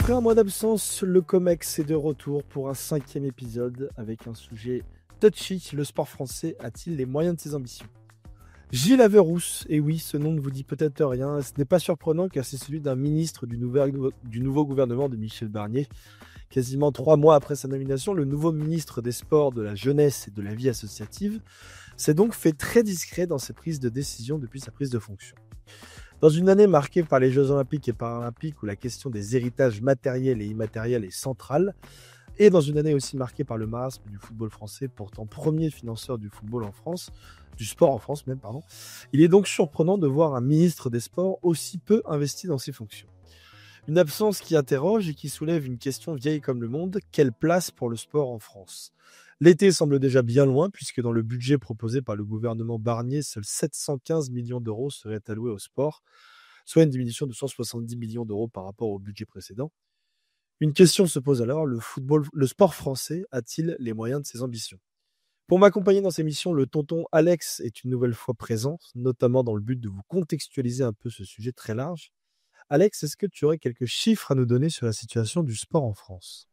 Après un mois d'absence, le COMEX est de retour pour un 5e épisode avec un sujet touchy. Le sport français a-t-il les moyens de ses ambitions? Gilles Averrousse, et oui, ce nom ne vous dit peut-être rien, ce n'est pas surprenant car c'est celui d'un ministre du nouveau gouvernement de Michel Barnier. Quasiment 3 mois après sa nomination, le nouveau ministre des Sports, de la Jeunesse et de la Vie associative s'est donc fait très discret dans ses prises de décision depuis sa prise de fonction. Dans une année marquée par les Jeux Olympiques et Paralympiques où la question des héritages matériels et immatériels est centrale, et dans une année aussi marquée par le marasme du football français, pourtant premier financeur du football en France, du sport en France même, pardon, il est donc surprenant de voir un ministre des Sports aussi peu investi dans ses fonctions. Une absence qui interroge et qui soulève une question vieille comme le monde, quelle place pour le sport en France? L'été semble déjà bien loin, puisque dans le budget proposé par le gouvernement Barnier, seuls 715 millions d'euros seraient alloués au sport, soit une diminution de 170 millions d'euros par rapport au budget précédent. Une question se pose alors, le sport français a-t-il les moyens de ses ambitions? Pour m'accompagner dans ces missions, le tonton Alex est une nouvelle fois présent, notamment dans le but de vous contextualiser un peu ce sujet très large. Alex, est-ce que tu aurais quelques chiffres à nous donner sur la situation du sport en France?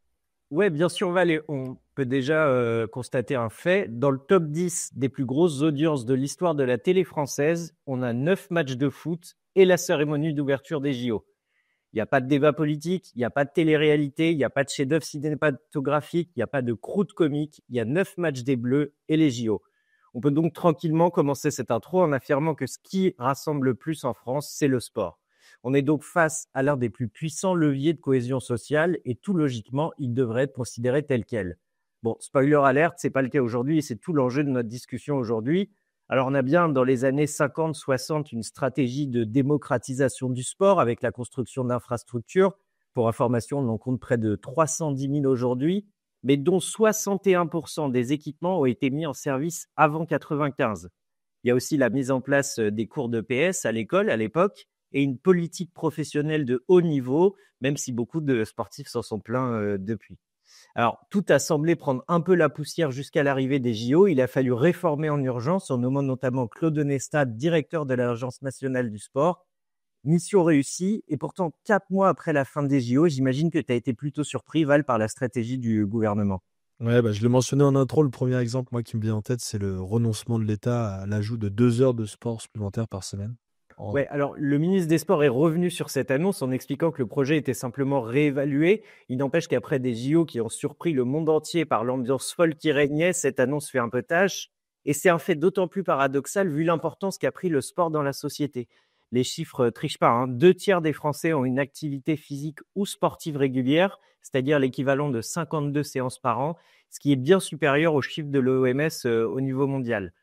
Ouais, bien sûr, Val, et on peut déjà constater un fait. Dans le top 10 des plus grosses audiences de l'histoire de la télé française, on a 9 matchs de foot et la cérémonie d'ouverture des JO. Il n'y a pas de débat politique, il n'y a pas de télé-réalité, il n'y a pas de chef-d'œuvre cinématographique, il n'y a pas de croûte comique, il y a 9 matchs des Bleus et les JO. On peut donc tranquillement commencer cette intro en affirmant que ce qui rassemble le plus en France, c'est le sport. On est donc face à l'un des plus puissants leviers de cohésion sociale et tout logiquement, il devrait être considéré tel quel. Bon, spoiler alerte, c'est pas le cas aujourd'hui et c'est tout l'enjeu de notre discussion aujourd'hui. Alors, on a bien dans les années 50-60 une stratégie de démocratisation du sport avec la construction d'infrastructures. Pour information, on en compte près de 310 000 aujourd'hui, mais dont 61% des équipements ont été mis en service avant 95. Il y a aussi la mise en place des cours de PS à l'école à l'époque et une politique professionnelle de haut niveau, même si beaucoup de sportifs s'en sont plaints depuis. Alors, tout a semblé prendre un peu la poussière jusqu'à l'arrivée des JO. Il a fallu réformer en urgence en nommant notamment Claude Onesta, directeur de l'Agence nationale du sport. Mission réussie. Et pourtant, 4 mois après la fin des JO, j'imagine que tu as été plutôt surpris, Val, par la stratégie du gouvernement. Ouais, je le mentionnais en intro, le premier exemple moi, qui me vient en tête, c'est le renoncement de l'État à l'ajout de 2 heures de sport supplémentaires par semaine. Ouais, alors le ministre des Sports est revenu sur cette annonce en expliquant que le projet était simplement réévalué. Il n'empêche qu'après des JO qui ont surpris le monde entier par l'ambiance folle qui régnait, cette annonce fait un peu tâche. Et c'est un fait d'autant plus paradoxal vu l'importance qu'a pris le sport dans la société. Les chiffres trichent pas, hein. 2 tiers des Français ont une activité physique ou sportive régulière, c'est-à-dire l'équivalent de 52 séances par an, ce qui est bien supérieur aux chiffres de l'OMS au niveau mondial.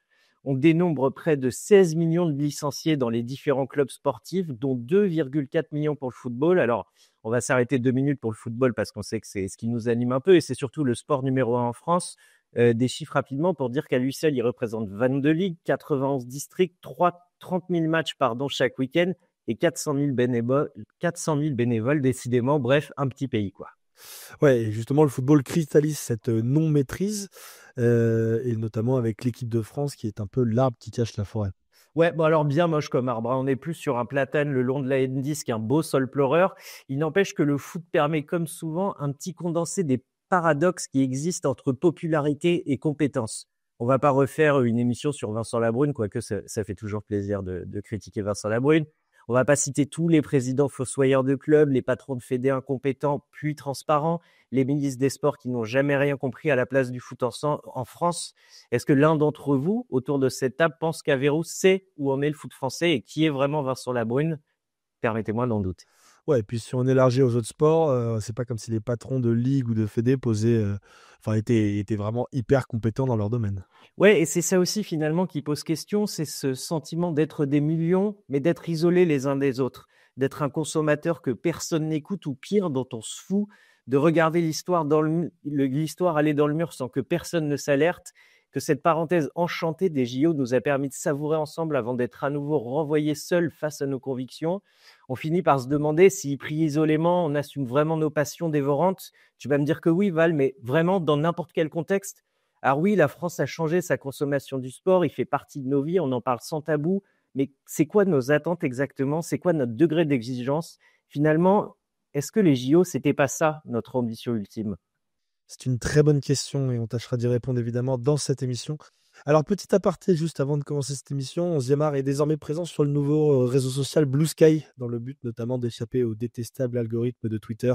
On dénombre près de 16 millions de licenciés dans les différents clubs sportifs, dont 2,4 millions pour le football. Alors, on va s'arrêter 2 minutes pour le football parce qu'on sait que c'est ce qui nous anime un peu et c'est surtout le sport numéro 1 en France. Des chiffres rapidement pour dire qu'à lui seul, il représente 22 ligues, 91 districts, 30 000 matchs chaque week-end et 400 000 bénévoles, décidément. Bref, un petit pays, quoi. Ouais, et justement, le football cristallise cette non-maîtrise, et notamment avec l'équipe de France qui est un peu l'arbre qui cache la forêt. Ouais, bon alors bien moche comme arbre, hein. On est plus sur un platane le long de la N10 qu'un beau sol pleureur. Il n'empêche que le foot permet, comme souvent, un petit condensé des paradoxes qui existent entre popularité et compétence. On va pas refaire une émission sur Vincent Labrune, quoique ça fait toujours plaisir de critiquer Vincent Labrune. On va pas citer tous les présidents fossoyeurs de clubs, les patrons de fédés incompétents puis transparents, les ministres des Sports qui n'ont jamais rien compris à la place du foot en France. Est-ce que l'un d'entre vous, autour de cette table, pense qu'Averroux sait où en est le foot français et qui est vraiment Vincent Labrune? Permettez-moi d'en douter. Ouais, et puis si on élargit aux autres sports, c'est pas comme si les patrons de ligue ou de fédé étaient vraiment hyper compétents dans leur domaine. Ouais, et c'est ça aussi finalement qui pose question, c'est ce sentiment d'être des millions, mais d'être isolés les uns des autres, d'être un consommateur que personne n'écoute ou pire, dont on se fout, de regarder l'histoire l'histoire aller dans le mur sans que personne ne s'alerte, que cette parenthèse enchantée des JO nous a permis de savourer ensemble avant d'être à nouveau renvoyés seuls face à nos convictions. On finit par se demander si, pris isolément, on assume vraiment nos passions dévorantes. Tu vas me dire que oui, Val, mais vraiment dans n'importe quel contexte. Alors oui, la France a changé sa consommation du sport, il fait partie de nos vies, on en parle sans tabou, mais c'est quoi nos attentes exactement? C'est quoi notre degré d'exigence? Finalement, est-ce que les JO, c'était pas ça, notre ambition ultime? C'est une très bonne question et on tâchera d'y répondre évidemment dans cette émission. Alors, petit aparté, juste avant de commencer cette émission, 11e art est désormais présent sur le nouveau réseau social Blue Sky, dans le but notamment d'échapper au détestable algorithme de Twitter,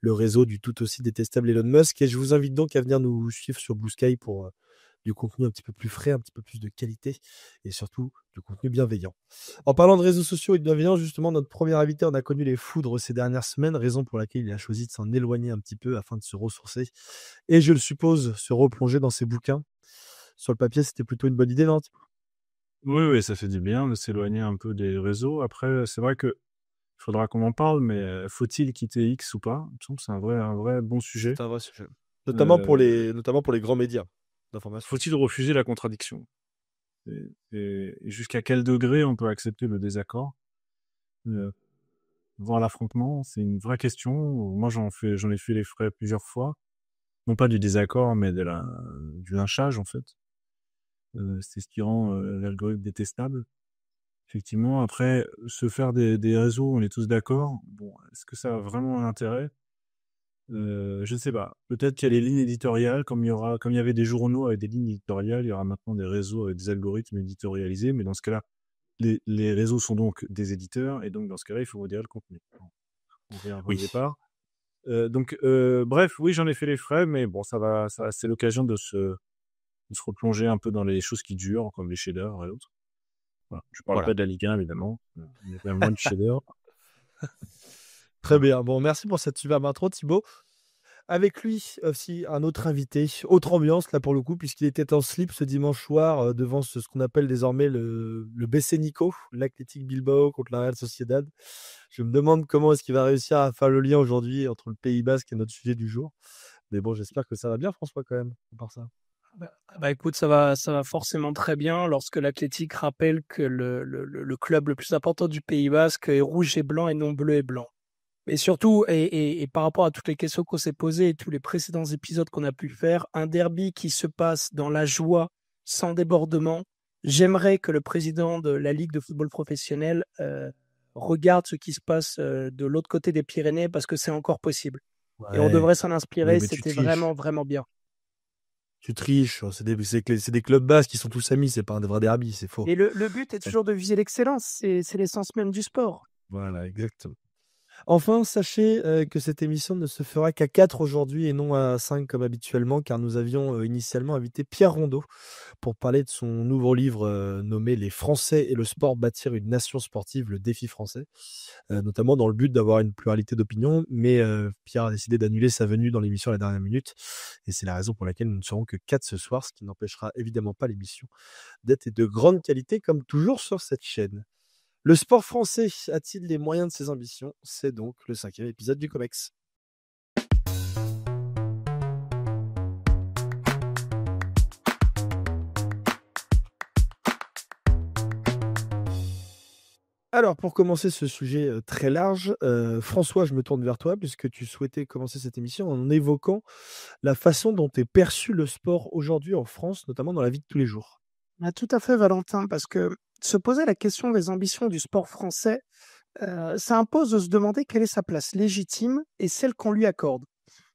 le réseau du tout aussi détestable Elon Musk. Et je vous invite donc à venir nous suivre sur Blue Sky pour du contenu un petit peu plus frais, un petit peu plus de qualité et surtout du contenu bienveillant. En parlant de réseaux sociaux et de bienveillance, justement, notre premier invité en a connu les foudres ces dernières semaines, raison pour laquelle il a choisi de s'en éloigner un petit peu afin de se ressourcer et, je le suppose, se replonger dans ses bouquins. Sur le papier, c'était plutôt une bonne idée, non? Oui, oui, ça fait du bien de s'éloigner un peu des réseaux. Après, c'est vrai que il faudra qu'on en parle, mais faut-il quitter X ou pas? Il me semble que c'est un vrai bon sujet. C'est un vrai sujet. Notamment pour Euh, les grands médias d'information. Faut-il refuser la contradiction? Et jusqu'à quel degré on peut accepter le désaccord? Euh, Voir l'affrontement, c'est une vraie question. Moi, j'en ai fait les frais plusieurs fois. Non pas du désaccord, mais du lynchage, en fait. C'est ce qui rend l'algorithme détestable. Effectivement, après, se faire des réseaux, on est tous d'accord. Bon, est-ce que ça a vraiment un intérêt? Je ne sais pas. Peut-être qu'il y a les lignes éditoriales, comme il y avait des journaux avec des lignes éditoriales, il y aura maintenant des réseaux avec des algorithmes éditorialisés, mais dans ce cas-là, les réseaux sont donc des éditeurs, et donc dans ce cas-là, il faut modérer le contenu. On reviendra au Oui. départ. Bref, oui, j'en ai fait les frais, mais bon, c'est l'occasion de se replonger un peu dans les choses qui durent, comme les shaders et autres. Voilà. Je parle Voilà. pas de la Ligue 1, évidemment. Il y a quand même moins de shaders. Très bien. Bon, merci pour cette superbe intro, Thibaut. Avec lui aussi un autre invité, autre ambiance là pour le coup, puisqu'il était en slip ce dimanche soir devant ce qu'on appelle désormais le BC Nico, l'Athletic Bilbao contre la Real Sociedad. Je me demande comment est-ce qu'il va réussir à faire le lien aujourd'hui entre le Pays Basque et notre sujet du jour. Mais bon, j'espère que ça va bien, François, quand même, à part ça. Écoute, ça va forcément très bien lorsque l'Athletic rappelle que le club le plus important du Pays Basque est rouge et blanc et non bleu et blanc. Et surtout, et par rapport à toutes les questions qu'on s'est posées et tous les précédents épisodes qu'on a pu faire, un derby qui se passe dans la joie, sans débordement. J'aimerais que le président de la Ligue de football professionnel regarde ce qui se passe de l'autre côté des Pyrénées parce que c'est encore possible. Et on devrait s'en inspirer, Oui, mais tu c'était triches. vraiment, vraiment bien. Tu triches, c'est des clubs basques qui sont tous amis, c'est pas un vrai derby, c'est faux. Et le but est toujours de viser l'excellence, c'est l'essence même du sport. Voilà, exactement. Enfin, sachez que cette émission ne se fera qu'à 4 aujourd'hui et non à 5 comme habituellement, car nous avions initialement invité Pierre Rondeau pour parler de son nouveau livre nommé Les Français et le sport, bâtir une nation sportive, le défi français, notamment dans le but d'avoir une pluralité d'opinions. Mais Pierre a décidé d'annuler sa venue dans l'émission à la dernière minute, et c'est la raison pour laquelle nous ne serons que 4 ce soir, ce qui n'empêchera évidemment pas l'émission d'être de grande qualité, comme toujours sur cette chaîne. Le sport français a-t-il les moyens de ses ambitions? C'est donc le 5e épisode du COMEX. Alors, pour commencer ce sujet très large, François, je me tourne vers toi, puisque tu souhaitais commencer cette émission en évoquant la façon dont est perçu le sport aujourd'hui en France, notamment dans la vie de tous les jours. Tout à fait, Valentin, parce que se poser la question des ambitions du sport français, ça impose de se demander quelle est sa place légitime et celle qu'on lui accorde.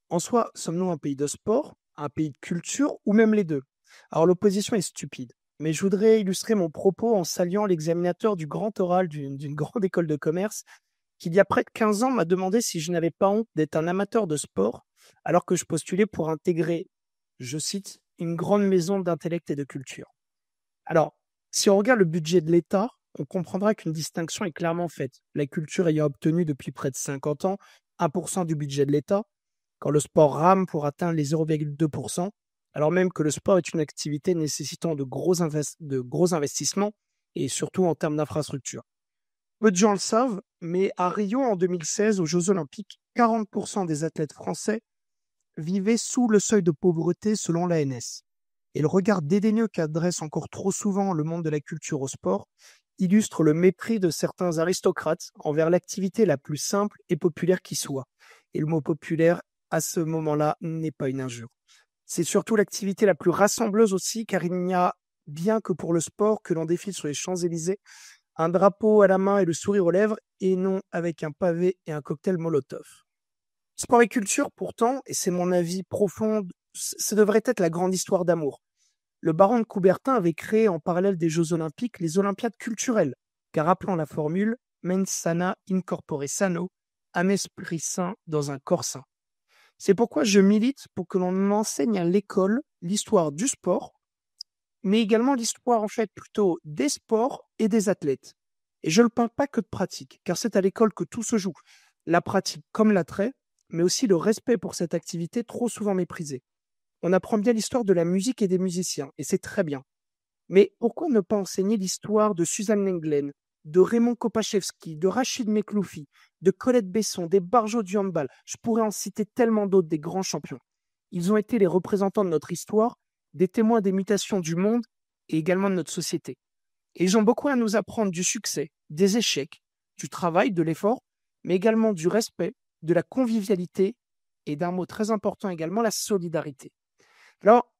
En soi, sommes-nous un pays de sport, un pays de culture ou même les deux? Alors l'opposition est stupide, mais je voudrais illustrer mon propos en saluant l'examinateur du grand oral d'une grande école de commerce qui, il y a près de 15 ans, m'a demandé si je n'avais pas honte d'être un amateur de sport alors que je postulais pour intégrer, je cite, une grande maison d'intellect et de culture. Alors, si on regarde le budget de l'État, on comprendra qu'une distinction est clairement faite. La culture ayant obtenu depuis près de 50 ans 1% du budget de l'État, quand le sport rame pour atteindre les 0,2%, alors même que le sport est une activité nécessitant de gros investissements et surtout en termes d'infrastructure. Peu de gens le savent, mais à Rio en 2016, aux Jeux Olympiques, 40% des athlètes français vivaient sous le seuil de pauvreté selon l'ANS. Et le regard dédaigneux qu'adresse encore trop souvent le monde de la culture au sport illustre le mépris de certains aristocrates envers l'activité la plus simple et populaire qui soit. Et le mot populaire, à ce moment-là, n'est pas une injure. C'est surtout l'activité la plus rassembleuse aussi, car il n'y a bien que pour le sport que l'on défile sur les Champs-Élysées un drapeau à la main et le sourire aux lèvres, et non avec un pavé et un cocktail Molotov. Sport et culture, pourtant, et c'est mon avis profond, ça devrait être la grande histoire d'amour. Le baron de Coubertin avait créé en parallèle des Jeux Olympiques les Olympiades culturelles, car rappelant la formule mens sana in corpore sano, un esprit sain dans un corps sain. C'est pourquoi je milite pour que l'on enseigne à l'école l'histoire du sport, mais également l'histoire en fait plutôt des sports et des athlètes. Et je ne parle pas que de pratique, car c'est à l'école que tout se joue. La pratique comme l'attrait, mais aussi le respect pour cette activité trop souvent méprisée. On apprend bien l'histoire de la musique et des musiciens, et c'est très bien. Mais pourquoi ne pas enseigner l'histoire de Suzanne Lenglen, de Raymond Kopachevski, de Rachid Mekloufi, de Colette Besson, des Barjots du handball? Je pourrais en citer tellement d'autres, des grands champions. Ils ont été les représentants de notre histoire, des témoins des mutations du monde et également de notre société. Et ils ont beaucoup à nous apprendre du succès, des échecs, du travail, de l'effort, mais également du respect, de la convivialité et d'un mot très important également, la solidarité. Alors,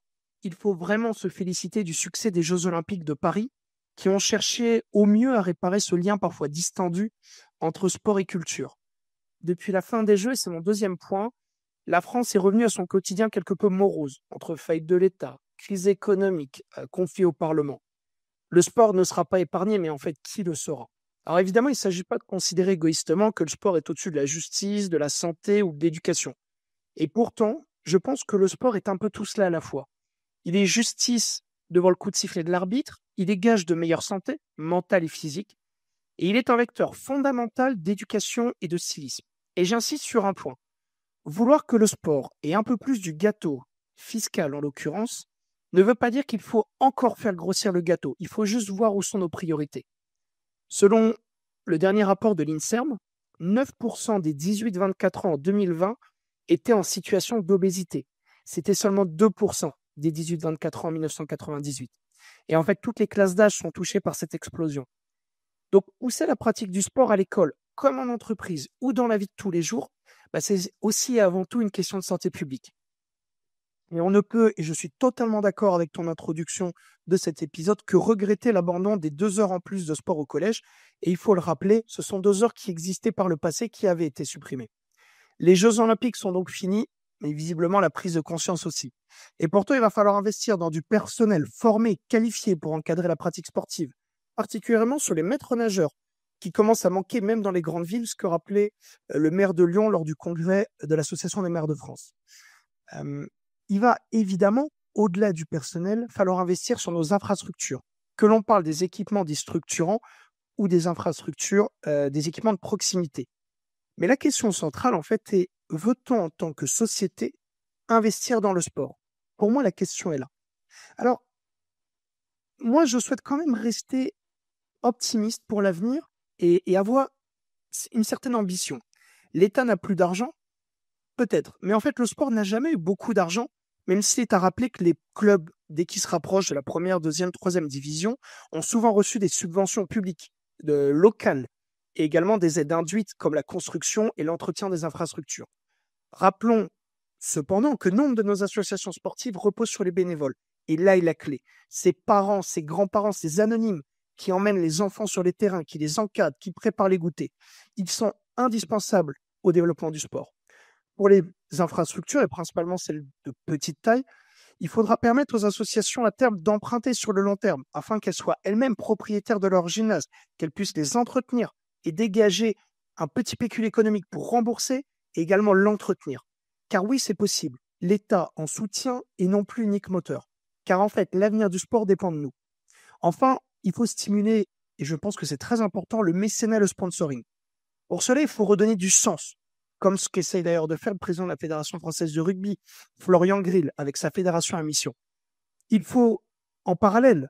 il faut vraiment se féliciter du succès des Jeux Olympiques de Paris, qui ont cherché au mieux à réparer ce lien parfois distendu entre sport et culture. Depuis la fin des Jeux, et c'est mon deuxième point, la France est revenue à son quotidien quelque peu morose, entre faillite de l'État, crise économique, conflit au Parlement. Le sport ne sera pas épargné, mais en fait, qui le sera? Alors évidemment, il ne s'agit pas de considérer égoïstement que le sport est au-dessus de la justice, de la santé ou de l'éducation. Et pourtant, je pense que le sport est un peu tout cela à la fois. Il est justice devant le coup de sifflet de l'arbitre, il est gage de meilleure santé, mentale et physique, et il est un vecteur fondamental d'éducation et de civisme. Et j'insiste sur un point. Vouloir que le sport ait un peu plus du gâteau, fiscal en l'occurrence, ne veut pas dire qu'il faut encore faire grossir le gâteau. Il faut juste voir où sont nos priorités. Selon le dernier rapport de l'INSERM, 9% des 18-24 ans en 2020 étaient en situation d'obésité. C'était seulement 2% des 18-24 ans en 1998. Et en fait, toutes les classes d'âge sont touchées par cette explosion. Donc, où c'est la pratique du sport à l'école, comme en entreprise ou dans la vie de tous les jours, c'est aussi et avant tout une question de santé publique. Et on ne peut, et je suis totalement d'accord avec ton introduction de cet épisode, que regretter l'abandon des 2 heures en plus de sport au collège. Et il faut le rappeler, ce sont 2 heures qui existaient par le passé, qui avaient été supprimées. Les Jeux Olympiques sont donc finis, mais visiblement la prise de conscience aussi. Et pourtant, il va falloir investir dans du personnel formé, qualifié pour encadrer la pratique sportive, particulièrement sur les maîtres nageurs, qui commencent à manquer même dans les grandes villes, ce que rappelait le maire de Lyon lors du congrès de l'Association des maires de France. Il va évidemment, au-delà du personnel, falloir investir sur nos infrastructures. Que l'on parle des équipements dits structurants ou des infrastructures, des équipements de proximité. Mais la question centrale, en fait, est veut-on en tant que société investir dans le sport? Pour moi, la question est là. Alors, moi, je souhaite quand même rester optimiste pour l'avenir et avoir une certaine ambition. L'État n'a plus d'argent? Peut-être. Mais en fait, le sport n'a jamais eu beaucoup d'argent, même s'il est à rappeler que les clubs, dès qu'ils se rapprochent de la première, deuxième, troisième division, ont souvent reçu des subventions publiques, locales, et également des aides induites comme la construction et l'entretien des infrastructures. Rappelons cependant que nombre de nos associations sportives reposent sur les bénévoles. Et là est la clé. Ces parents, ces grands-parents, ces anonymes qui emmènent les enfants sur les terrains, qui les encadrent, qui préparent les goûters, ils sont indispensables au développement du sport. Pour les infrastructures, et principalement celles de petite taille, il faudra permettre aux associations à terme d'emprunter sur le long terme, afin qu'elles soient elles-mêmes propriétaires de leur gymnase, qu'elles puissent les entretenir et dégager un petit pécule économique pour rembourser et également l'entretenir. Car oui, c'est possible. L'État en soutient et non plus unique moteur. Car en fait, l'avenir du sport dépend de nous. Enfin, il faut stimuler, et je pense que c'est très important, le mécénat et le sponsoring. Pour cela, il faut redonner du sens, comme ce qu'essaye d'ailleurs de faire le président de la Fédération française de rugby, Florian Grill, avec sa fédération à mission. Il faut, en parallèle,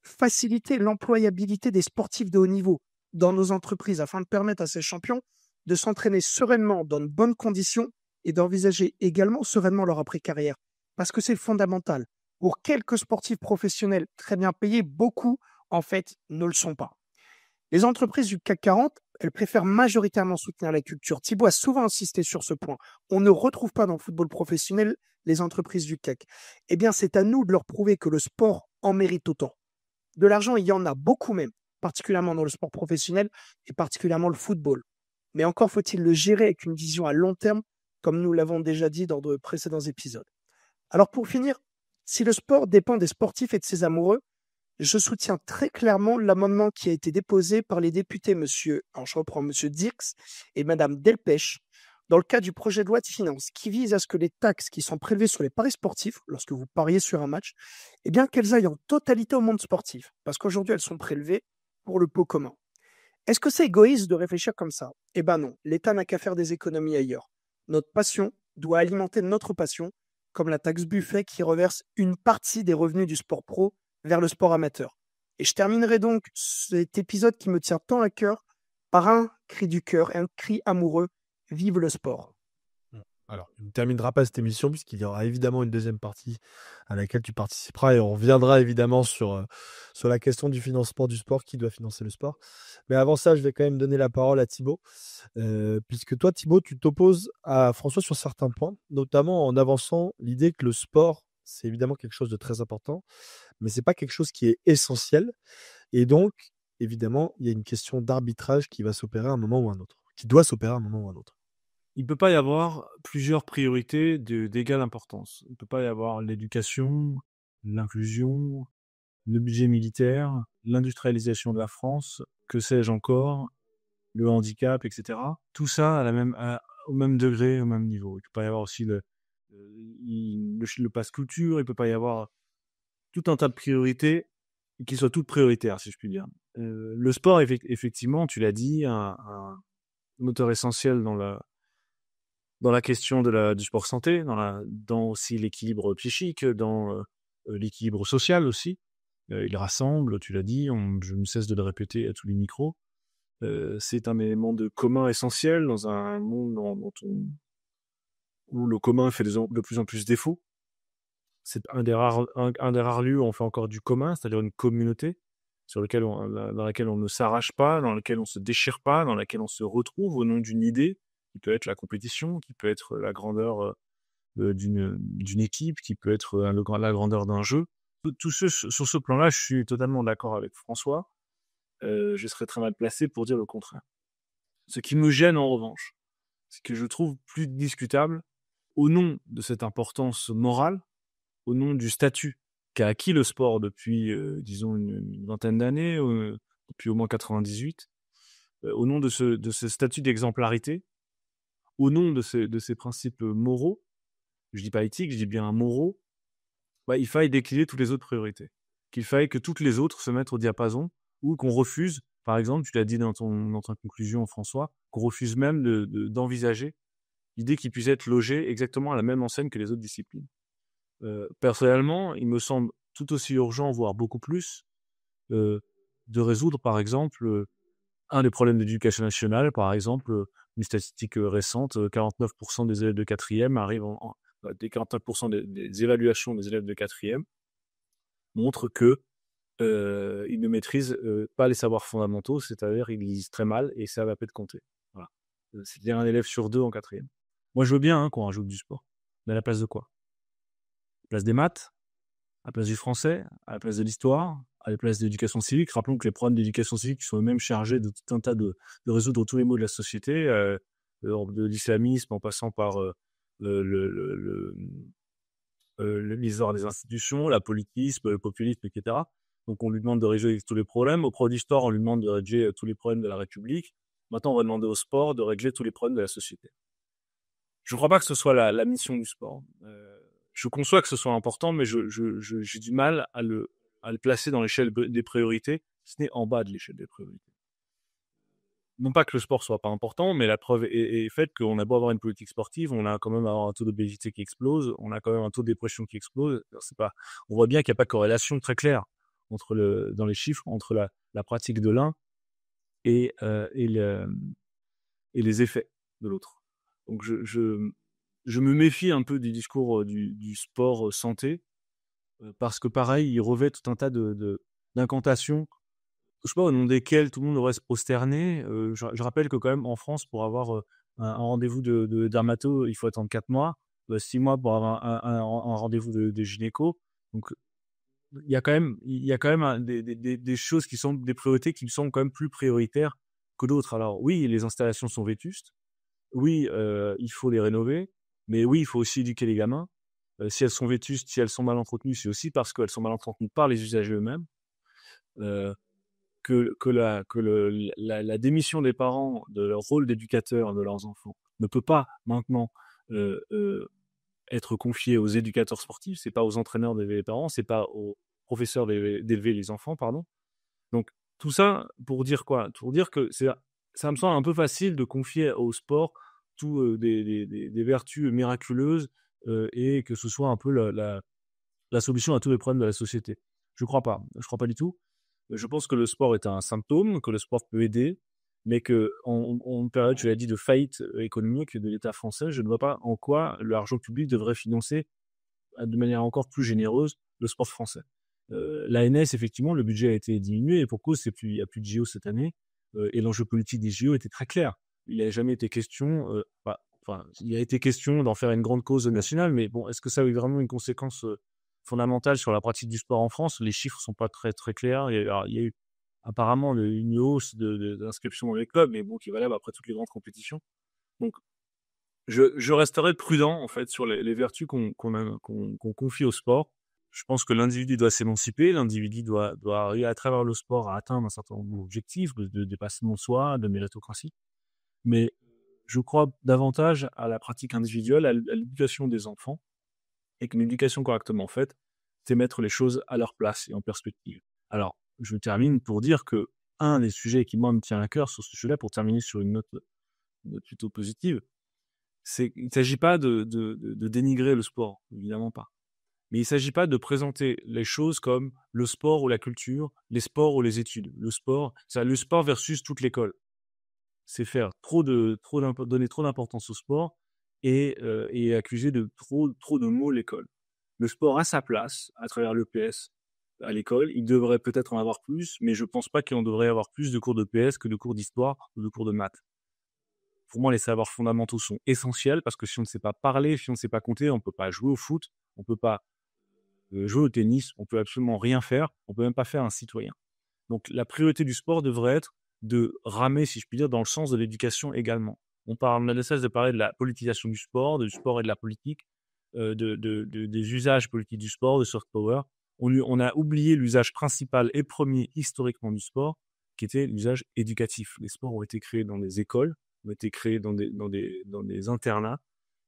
faciliter l'employabilité des sportifs de haut niveau dans nos entreprises afin de permettre à ces champions de s'entraîner sereinement dans de bonnes conditions et d'envisager également sereinement leur après-carrière. Parce que c'est fondamental. Pour quelques sportifs professionnels très bien payés, beaucoup, en fait, ne le sont pas. Les entreprises du CAC 40, elles préfèrent majoritairement soutenir la culture. Thibaut a souvent insisté sur ce point. On ne retrouve pas dans le football professionnel les entreprises du CAC. Eh bien, c'est à nous de leur prouver que le sport en mérite autant. De l'argent, il y en a beaucoup même. particulièrement dans le sport professionnel et particulièrement le football. Mais encore faut-il le gérer avec une vision à long terme, comme nous l'avons déjà dit dans de précédents épisodes. Alors pour finir, si le sport dépend des sportifs et de ses amoureux, je soutiens très clairement l'amendement qui a été déposé par les députés monsieur Dirks et madame Delpech dans le cadre du projet de loi de finances qui vise à ce que les taxes qui sont prélevées sur les paris sportifs, lorsque vous pariez sur un match, eh bien qu'elles aillent en totalité au monde sportif, parce qu'aujourd'hui elles sont prélevées pour le pot commun. Est-ce que c'est égoïste de réfléchir comme ça? Eh ben non, l'État n'a qu'à faire des économies ailleurs. Notre passion doit alimenter notre passion, comme la taxe Buffet qui reverse une partie des revenus du sport pro vers le sport amateur. Et je terminerai donc cet épisode qui me tient tant à cœur par un cri du cœur, un cri amoureux. Vive le sport. Alors, on ne terminera pas cette émission puisqu'il y aura évidemment une deuxième partie à laquelle tu participeras et on reviendra évidemment sur la question du financement du sport, qui doit financer le sport. Mais avant ça, je vais quand même donner la parole à Thibaut, puisque toi, Thibaut, tu t'opposes à François sur certains points, notamment en avançant l'idée que le sport, c'est évidemment quelque chose de très important, mais c'est pas quelque chose qui est essentiel. Et donc, évidemment, il y a une question d'arbitrage qui va s'opérer à un moment ou à un autre, qui doit s'opérer à un moment ou à un autre. Il ne peut pas y avoir plusieurs priorités d'égale importance. Il ne peut pas y avoir l'éducation, l'inclusion, le budget militaire, l'industrialisation de la France, que sais-je encore, le handicap, etc. Tout ça au même degré, au même niveau. Il ne peut pas y avoir aussi le pass culture, il ne peut pas y avoir tout un tas de priorités qui soient toutes prioritaires, si je puis dire. Le sport, effectivement, tu l'as dit, un moteur essentiel dans la question du sport santé, dans aussi l'équilibre psychique, dans l'équilibre social aussi. Il rassemble, tu l'as dit, je ne cesse de le répéter à tous les micros. C'est un élément de commun essentiel dans un monde où le commun fait de plus en plus défaut. C'est un des rares lieux où on fait encore du commun, c'est-à-dire une communauté dans laquelle on ne s'arrache pas, dans laquelle on ne se déchire pas, dans laquelle on se retrouve au nom d'une idée, qui peut être la compétition, qui peut être la grandeur d'une équipe, qui peut être la grandeur d'un jeu. Sur ce plan-là, je suis totalement d'accord avec François. Je serais très mal placé pour dire le contraire. Ce qui me gêne en revanche, c'est que je trouve plus discutable, au nom de cette importance morale, au nom du statut qu'a acquis le sport depuis, disons, une vingtaine d'années, depuis au moins 98, au nom de ce statut d'exemplarité, au nom de ces principes moraux, je dis pas éthique, je dis bien moraux, il faille décliner toutes les autres priorités. Qu'il faille que toutes les autres se mettent au diapason, ou qu'on refuse, par exemple, tu l'as dit dans ta conclusion, François, qu'on refuse même d'envisager l'idée qu'il puisse être logé exactement à la même enseigne que les autres disciplines. Personnellement, il me semble tout aussi urgent, voire beaucoup plus, de résoudre, par exemple, un des problèmes d'éducation nationale, par exemple, une statistique récente, 49% des élèves de 4e arrivent des 49% des évaluations des élèves de 4e montrent que ils ne maîtrisent pas les savoirs fondamentaux, c'est-à-dire ils lisent très mal et ça va pas de compter. Voilà. C'est-à-dire un élève sur 2 en 4e. Moi, je veux bien qu'on rajoute du sport. Mais à la place de quoi? À la place des maths, à la place du français, à la place de l'histoire, à la place de l'éducation civique. Rappelons que les programmes d'éducation civique sont eux-mêmes chargés de tout un tas de résoudre tous les maux de la société, de l'islamisme en passant par l'histoire des institutions, la politisme, le populisme, etc. Donc on lui demande de résoudre tous les problèmes. Au pro d'histoire, on lui demande de régler tous les problèmes de la République. Maintenant, on va demander au sport de régler tous les problèmes de la société. Je ne crois pas que ce soit la mission du sport. Je conçois que ce soit important, mais j'ai du mal à le placer dans l'échelle des priorités, ce n'est en bas de l'échelle des priorités. Non pas que le sport soit pas important, mais la preuve est faite qu'on a beau avoir une politique sportive, on a quand même un taux d'obésité qui explose, on a quand même un taux de dépression qui explose. On voit bien qu'il n'y a pas de corrélation très claire dans les chiffres entre la pratique de l'un et les effets de l'autre. Donc je me méfie un peu du discours du sport santé, parce que pareil, il revêt tout un tas d'incantations, je sais pas, au nom desquelles tout le monde devrait se prosterner. Je rappelle que quand même en France, pour avoir un rendez-vous de dermato, il faut attendre 4 mois, 6 mois pour avoir un rendez-vous de gynéco. Donc il y a quand même des choses qui sont des priorités qui me semblent quand même plus prioritaires que d'autres. Alors oui, les installations sont vétustes. Oui, il faut les rénover. Mais oui, il faut aussi éduquer les gamins. Si elles sont vétustes, si elles sont mal entretenues, c'est aussi parce qu'elles sont mal entretenues par les usagers eux-mêmes. La démission des parents de leur rôle d'éducateur de leurs enfants ne peut pas maintenant être confiée aux éducateurs sportifs. C'est pas aux entraîneurs d'élever les parents, c'est pas aux professeurs d'élever les enfants, pardon. Donc tout ça pour dire quoi? Pour dire que ça me semble un peu facile de confier au sport tout des vertus miraculeuses et que ce soit un peu la solution à tous les problèmes de la société. Je crois pas du tout. Je pense que le sport est un symptôme, que le sport peut aider, mais qu'en période, je l'ai dit, de faillite économique de l'État français, je ne vois pas en quoi l'argent public devrait financer de manière encore plus généreuse le sport français. L'ANS, effectivement, le budget a été diminué et pour cause, il n'y a plus de JO cette année et l'enjeu politique des JO était très clair. Il n'a jamais été question, il a été question d'en faire une grande cause nationale, mais bon, est-ce que ça a eu vraiment une conséquence fondamentale sur la pratique du sport en France? Les chiffres sont pas très très clairs. Il y a eu apparemment une hausse d'inscription dans les clubs, mais bon, qui est valable après toutes les grandes compétitions. Donc, je resterai prudent en fait sur les vertus qu'on confie au sport. Je pense que l'individu doit s'émanciper, l'individu doit arriver à travers le sport à atteindre un certain nombre d'objectifs, de dépassement de soi, de méritocratie. Mais je crois davantage à la pratique individuelle, à l'éducation des enfants, et qu'une éducation correctement faite, c'est mettre les choses à leur place et en perspective. Alors, je termine pour dire que un des sujets qui, moi, me tient à cœur sur ce sujet-là, pour terminer sur une note plutôt positive, c'est qu'il ne s'agit pas de dénigrer le sport, évidemment pas. Mais il ne s'agit pas de présenter les choses comme le sport ou la culture, les sports ou les études. Le sport versus toute l'école. C'est faire donner trop d'importance au sport et accuser de trop de mots l'école. Le sport a sa place à travers l'EPS à l'école. Il devrait peut-être en avoir plus, mais je pense pas qu'il en devrait avoir plus de cours d'EPS que de cours d'histoire ou de cours de maths. Pour moi, les savoirs fondamentaux sont essentiels parce que si on ne sait pas parler, si on ne sait pas compter, on peut pas jouer au foot, on peut pas jouer au tennis, on peut absolument rien faire, on peut même pas faire un citoyen. Donc la priorité du sport devrait être de ramer, si je puis dire, dans le sens de l'éducation également. On a de cesse de parler de la politisation du sport et de la politique, des usages politiques du sport, de soft power. On a oublié l'usage principal et premier historiquement du sport, qui était l'usage éducatif. Les sports ont été créés dans des écoles, ont été créés dans des internats,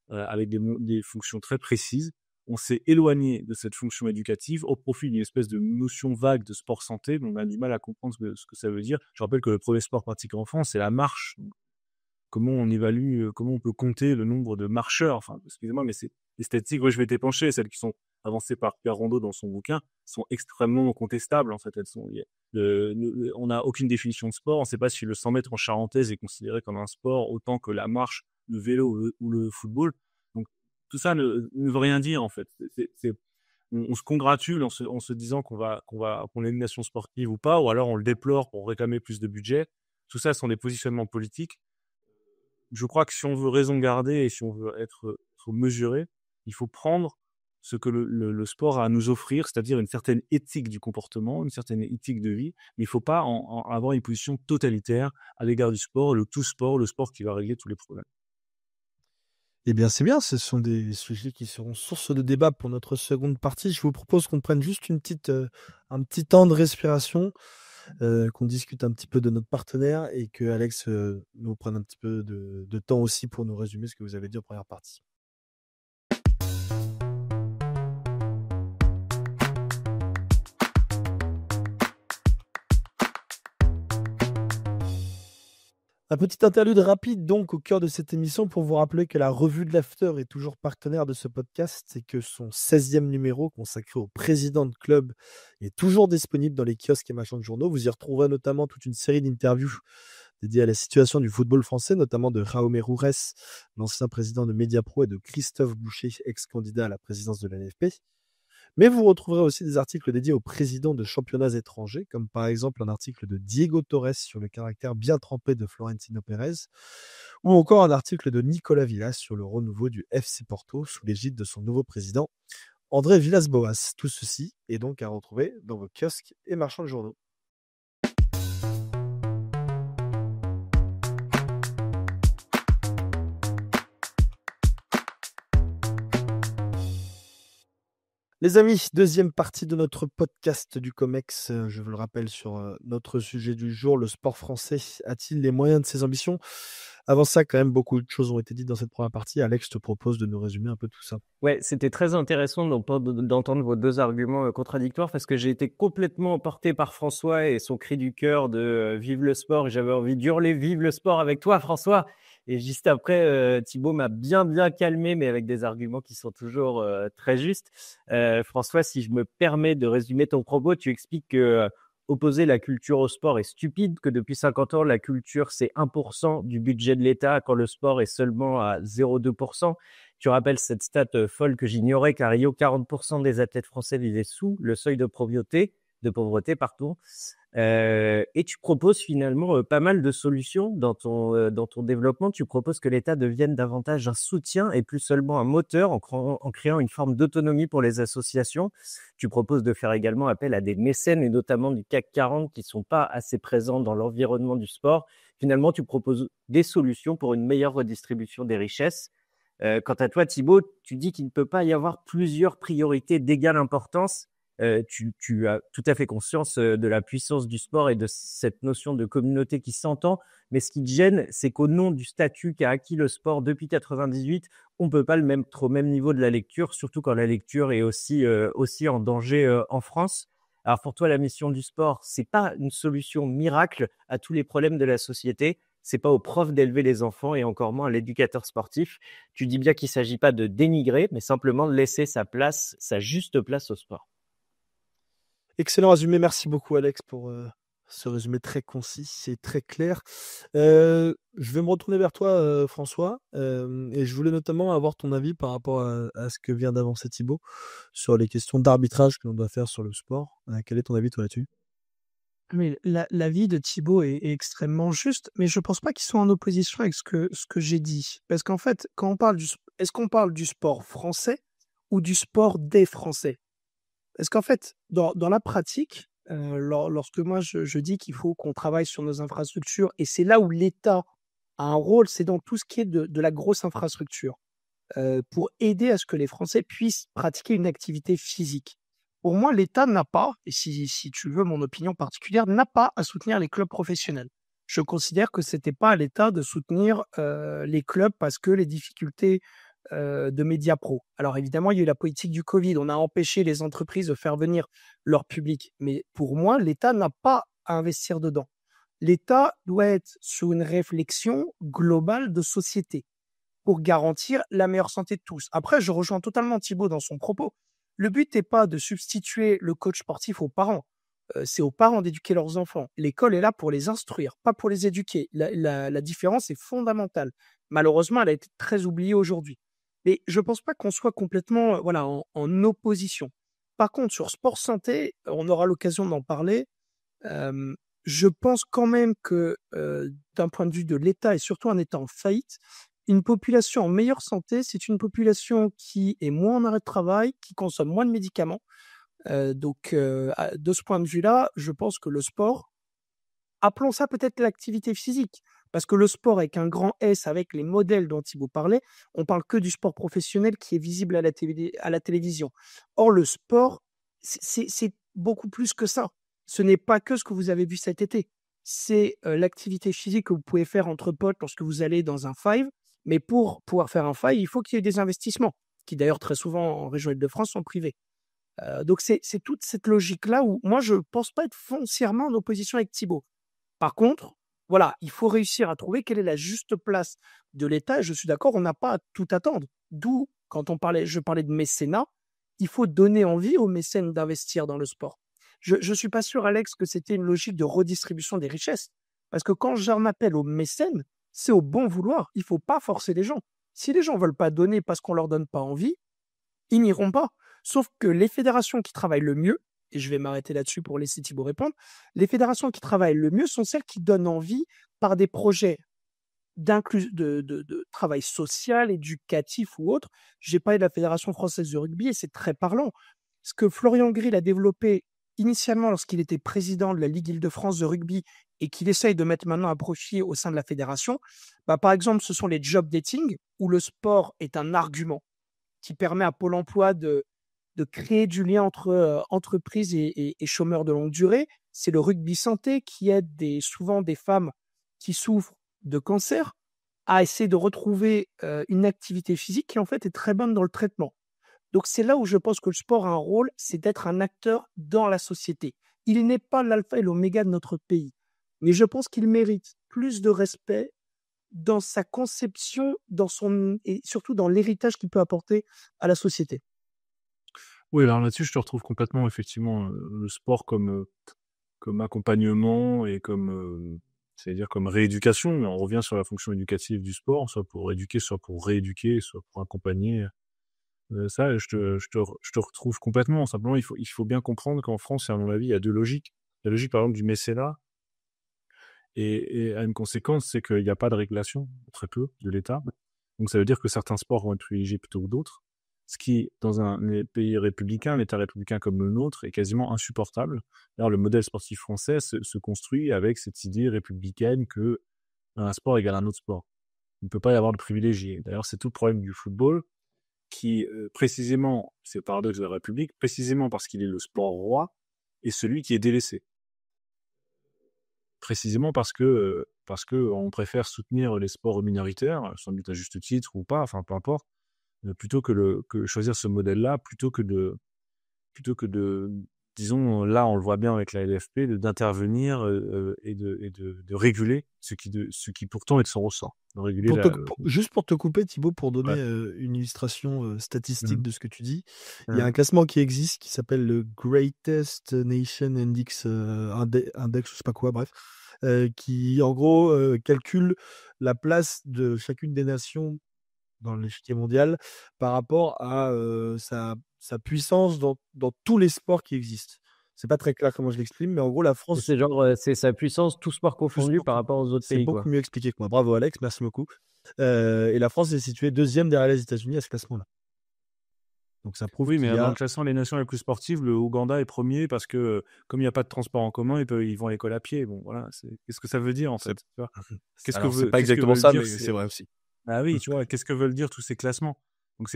avec des fonctions très précises. On s'est éloigné de cette fonction éducative au profit d'une espèce de notion vague de sport santé, mais on a du mal à comprendre ce que ça veut dire. Je rappelle que le premier sport pratiqué en France, c'est la marche. Comment on évalue, comment on peut compter le nombre de marcheurs? Enfin, excusez-moi, mais les statistiques, je vais t'épancher, celles qui sont avancées par Pierre Rondeau dans son bouquin, sont extrêmement contestables, en fait. On n'a aucune définition de sport. On ne sait pas si le 100 mètres en charentaise est considéré comme un sport autant que la marche, le vélo ou le football. Donc, tout ça ne veut rien dire, en fait. On se congratule en se disant qu'on est une nation sportive ou pas, ou alors on le déplore pour réclamer plus de budget. Tout ça sont des positionnements politiques. Je crois que si on veut raison garder et si on veut être mesuré, il faut prendre ce que le sport a à nous offrir, c'est-à-dire une certaine éthique du comportement, une certaine éthique de vie, mais il ne faut pas avoir une position totalitaire à l'égard du sport, le sport qui va régler tous les problèmes. Eh bien, c'est bien, ce sont des sujets qui seront source de débat pour notre seconde partie. Je vous propose qu'on prenne juste un petit temps de respiration, qu'on discute un petit peu de notre partenaire et que Alex nous prenne un petit peu de temps aussi pour nous résumer ce que vous avez dit en première partie. Un petit interlude rapide donc au cœur de cette émission pour vous rappeler que la revue de l'After est toujours partenaire de ce podcast et que son 16e numéro consacré au président de club est toujours disponible dans les kiosques et marchands de journaux. Vous y retrouverez notamment toute une série d'interviews dédiées à la situation du football français, notamment de Jaume Roures, l'ancien président de Mediapro, et de Christophe Boucher, ex-candidat à la présidence de la NFP. Mais vous retrouverez aussi des articles dédiés aux présidents de championnats étrangers, comme par exemple un article de Diego Torres sur le caractère bien trempé de Florentino Pérez, ou encore un article de Nicolas Villas sur le renouveau du FC Porto sous l'égide de son nouveau président, André Villas-Boas. Tout ceci est donc à retrouver dans vos kiosques et marchands de journaux. Les amis, deuxième partie de notre podcast du COMEX. Je vous le rappelle sur notre sujet du jour, le sport français a-t-il les moyens de ses ambitions? Avant ça, quand même, beaucoup de choses ont été dites dans cette première partie. Alex, je te propose de nous résumer un peu tout ça. Ouais, c'était très intéressant d'entendre vos deux arguments contradictoires parce que j'ai été complètement emporté par François et son cri du cœur de vive le sport. Et j'avais envie d'hurler vive le sport avec toi, François. Et juste après, Thibaut m'a bien calmé, mais avec des arguments qui sont toujours très justes. François, si je me permets de résumer ton propos, tu expliques que opposer la culture au sport est stupide, que depuis 50 ans, la culture, c'est 1% du budget de l'État, quand le sport est seulement à 0,2%. Tu rappelles cette stat folle que j'ignorais, qu'à Rio, 40% des athlètes français vivaient sous le seuil de pauvreté, et tu proposes finalement pas mal de solutions dans ton développement. Tu proposes que l'État devienne davantage un soutien et plus seulement un moteur en créant une forme d'autonomie pour les associations. Tu proposes de faire également appel à des mécènes et notamment du CAC 40 qui sont pas assez présents dans l'environnement du sport. Finalement, tu proposes des solutions pour une meilleure redistribution des richesses. Quant à toi, Thibaut, tu dis qu'il ne peut pas y avoir plusieurs priorités d'égale importance. Tu as tout à fait conscience de la puissance du sport et de cette notion de communauté qui s'entend. Mais ce qui te gêne, c'est qu'au nom du statut qu'a acquis le sport depuis 98, on ne peut pas le mettre au même niveau de la lecture, surtout quand la lecture est aussi en danger en France. Alors pour toi, la mission du sport, c'est pas une solution miracle à tous les problèmes de la société. C'est pas aux profs d'élever les enfants et encore moins à l'éducateur sportif. Tu dis bien qu'il ne s'agit pas de dénigrer, mais simplement de laisser sa juste place au sport. Excellent résumé. Merci beaucoup, Alex, pour ce résumé très concis et très clair. Je vais me retourner vers toi, François, et je voulais notamment avoir ton avis par rapport à ce que vient d'avancer Thibaut sur les questions d'arbitrage que l'on doit faire sur le sport. Quel est ton avis, toi, là-dessus? Mais l'avis de Thibaut est extrêmement juste, mais je pense pas qu'ils soient en opposition avec ce que j'ai dit. Parce qu'en fait, quand on parle est-ce qu'on parle du sport français ou du sport des Français? Parce qu'en fait, dans la pratique, lorsque moi je dis qu'il faut qu'on travaille sur nos infrastructures, et c'est là où l'État a un rôle, c'est dans tout ce qui est de la grosse infrastructure, pour aider à ce que les Français puissent pratiquer une activité physique. Pour moi, l'État n'a pas, et si tu veux mon opinion particulière, n'a pas à soutenir les clubs professionnels. Je considère que c'était pas à l'État de soutenir les clubs parce que les difficultés de médias pro. Alors évidemment, il y a eu la politique du Covid. On a empêché les entreprises de faire venir leur public. Mais pour moi, l'État n'a pas à investir dedans. L'État doit être sur une réflexion globale de société pour garantir la meilleure santé de tous. Après, je rejoins totalement Thibaut dans son propos. Le but n'est pas de substituer le coach sportif aux parents. C'est aux parents d'éduquer leurs enfants. L'école est là pour les instruire, pas pour les éduquer. La différence est fondamentale. Malheureusement, elle a été très oubliée aujourd'hui. Mais je ne pense pas qu'on soit complètement en opposition. Par contre, sur sport santé, on aura l'occasion d'en parler. Je pense quand même que d'un point de vue de l'État et surtout un État en faillite, une population en meilleure santé, c'est une population qui est moins en arrêt de travail, qui consomme moins de médicaments. Donc, de ce point de vue-là, je pense que le sport, appelons ça peut-être l'activité physique, parce que le sport avec un grand S, avec les modèles dont Thibaut parlait, on parle que du sport professionnel qui est visible à la télévision. Or, le sport, c'est beaucoup plus que ça. Ce n'est pas que ce que vous avez vu cet été. C'est l'activité physique que vous pouvez faire entre potes lorsque vous allez dans un five. Mais pour pouvoir faire un five, il faut qu'il y ait des investissements, qui d'ailleurs très souvent en région Île-de-France sont privés. Donc c'est toute cette logique-là où moi je ne pense pas être foncièrement en opposition avec Thibaut. Par contre, voilà, il faut réussir à trouver quelle est la juste place de l'État. Et je suis d'accord, on n'a pas à tout attendre. D'où, quand je parlais de mécénat, il faut donner envie aux mécènes d'investir dans le sport. Je ne suis pas sûr, Alex, que c'était une logique de redistribution des richesses. Parce que quand j'en appelle aux mécènes, c'est au bon vouloir. Il ne faut pas forcer les gens. Si les gens ne veulent pas donner parce qu'on ne leur donne pas envie, ils n'iront pas. Sauf que les fédérations qui travaillent le mieux, et je vais m'arrêter là-dessus pour laisser Thibaut répondre, les fédérations qui travaillent le mieux sont celles qui donnent envie par des projets de travail social, éducatif ou autre. J'ai parlé de la Fédération française de rugby et c'est très parlant. Ce que Florian Grill a développé initialement lorsqu'il était président de la Ligue Île-de-France de rugby et qu'il essaye de mettre maintenant à profit au sein de la fédération, par exemple, ce sont les job dating où le sport est un argument qui permet à Pôle emploi de créer du lien entre entreprises et chômeurs de longue durée. C'est le rugby santé qui aide souvent des femmes qui souffrent de cancer à essayer de retrouver une activité physique qui en fait est très bonne dans le traitement. Donc c'est là où je pense que le sport a un rôle, c'est d'être un acteur dans la société. Il n'est pas l'alpha et l'oméga de notre pays, mais je pense qu'il mérite plus de respect dans sa conception, et surtout dans l'héritage qu'il peut apporter à la société. Oui, alors là-dessus, je te retrouve complètement, effectivement, le sport comme accompagnement et c'est-à-dire comme rééducation. Mais on revient sur la fonction éducative du sport, soit pour éduquer, soit pour rééduquer, soit pour accompagner. Ça, je te retrouve complètement. Simplement, il faut bien comprendre qu'en France, à mon avis, il y a deux logiques. La logique, par exemple, du mécénat, et à une conséquence, c'est qu'il n'y a pas de régulation, très peu, de l'État. Donc ça veut dire que certains sports vont être privilégiés plutôt que d'autres, ce qui, dans un pays républicain, un État républicain comme le nôtre, est quasiment insupportable. D'ailleurs, le modèle sportif français se construit avec cette idée républicaine que un sport égale un autre sport. Il ne peut pas y avoir de privilégiés. D'ailleurs, c'est tout le problème du football, qui, précisément, c'est le paradoxe de la République, précisément parce qu'il est le sport roi, est celui qui est délaissé. Précisément parce que on préfère soutenir les sports minoritaires, sans doute à juste titre ou pas, enfin peu importe, plutôt que choisir ce modèle-là, plutôt que de, disons, là on le voit bien avec la LFP, d'intervenir et de réguler ce qui pourtant est de son ressort. De réguler Juste pour te couper, Thibaut, pour donner Ouais. une illustration statistique de ce que tu dis, il y a Mhm. un classement qui existe qui s'appelle le Greatest Nation Index, Index, je sais pas quoi, bref, qui en gros calcule la place de chacune des nations dans l'échiquier mondial par rapport à sa puissance dans tous les sports qui existent. C'est pas très clair comment je l'exprime, mais en gros, la France, C'est genre, c'est sa puissance, tout sport confondu par rapport aux autres c'est pays, beaucoup quoi. mieux expliqué que moi. Bravo Alex, merci beaucoup. Et la France est située deuxième derrière les États-Unis à ce classement-là. Donc ça prouve Oui, qu'il mais y dans a... le classement des nations les plus sportives, le Ouganda est premier parce que, comme il n'y a pas de transport en commun, ils vont à l'école à pied. Bon, voilà, qu'est-ce que ça veut dire, en fait, tu vois? Alors, c'est pas Qu'est-ce que exactement veulent ça, dire mais c'est vrai aussi. Ah oui, tu vois, qu'est-ce que veulent dire tous ces classements? Donc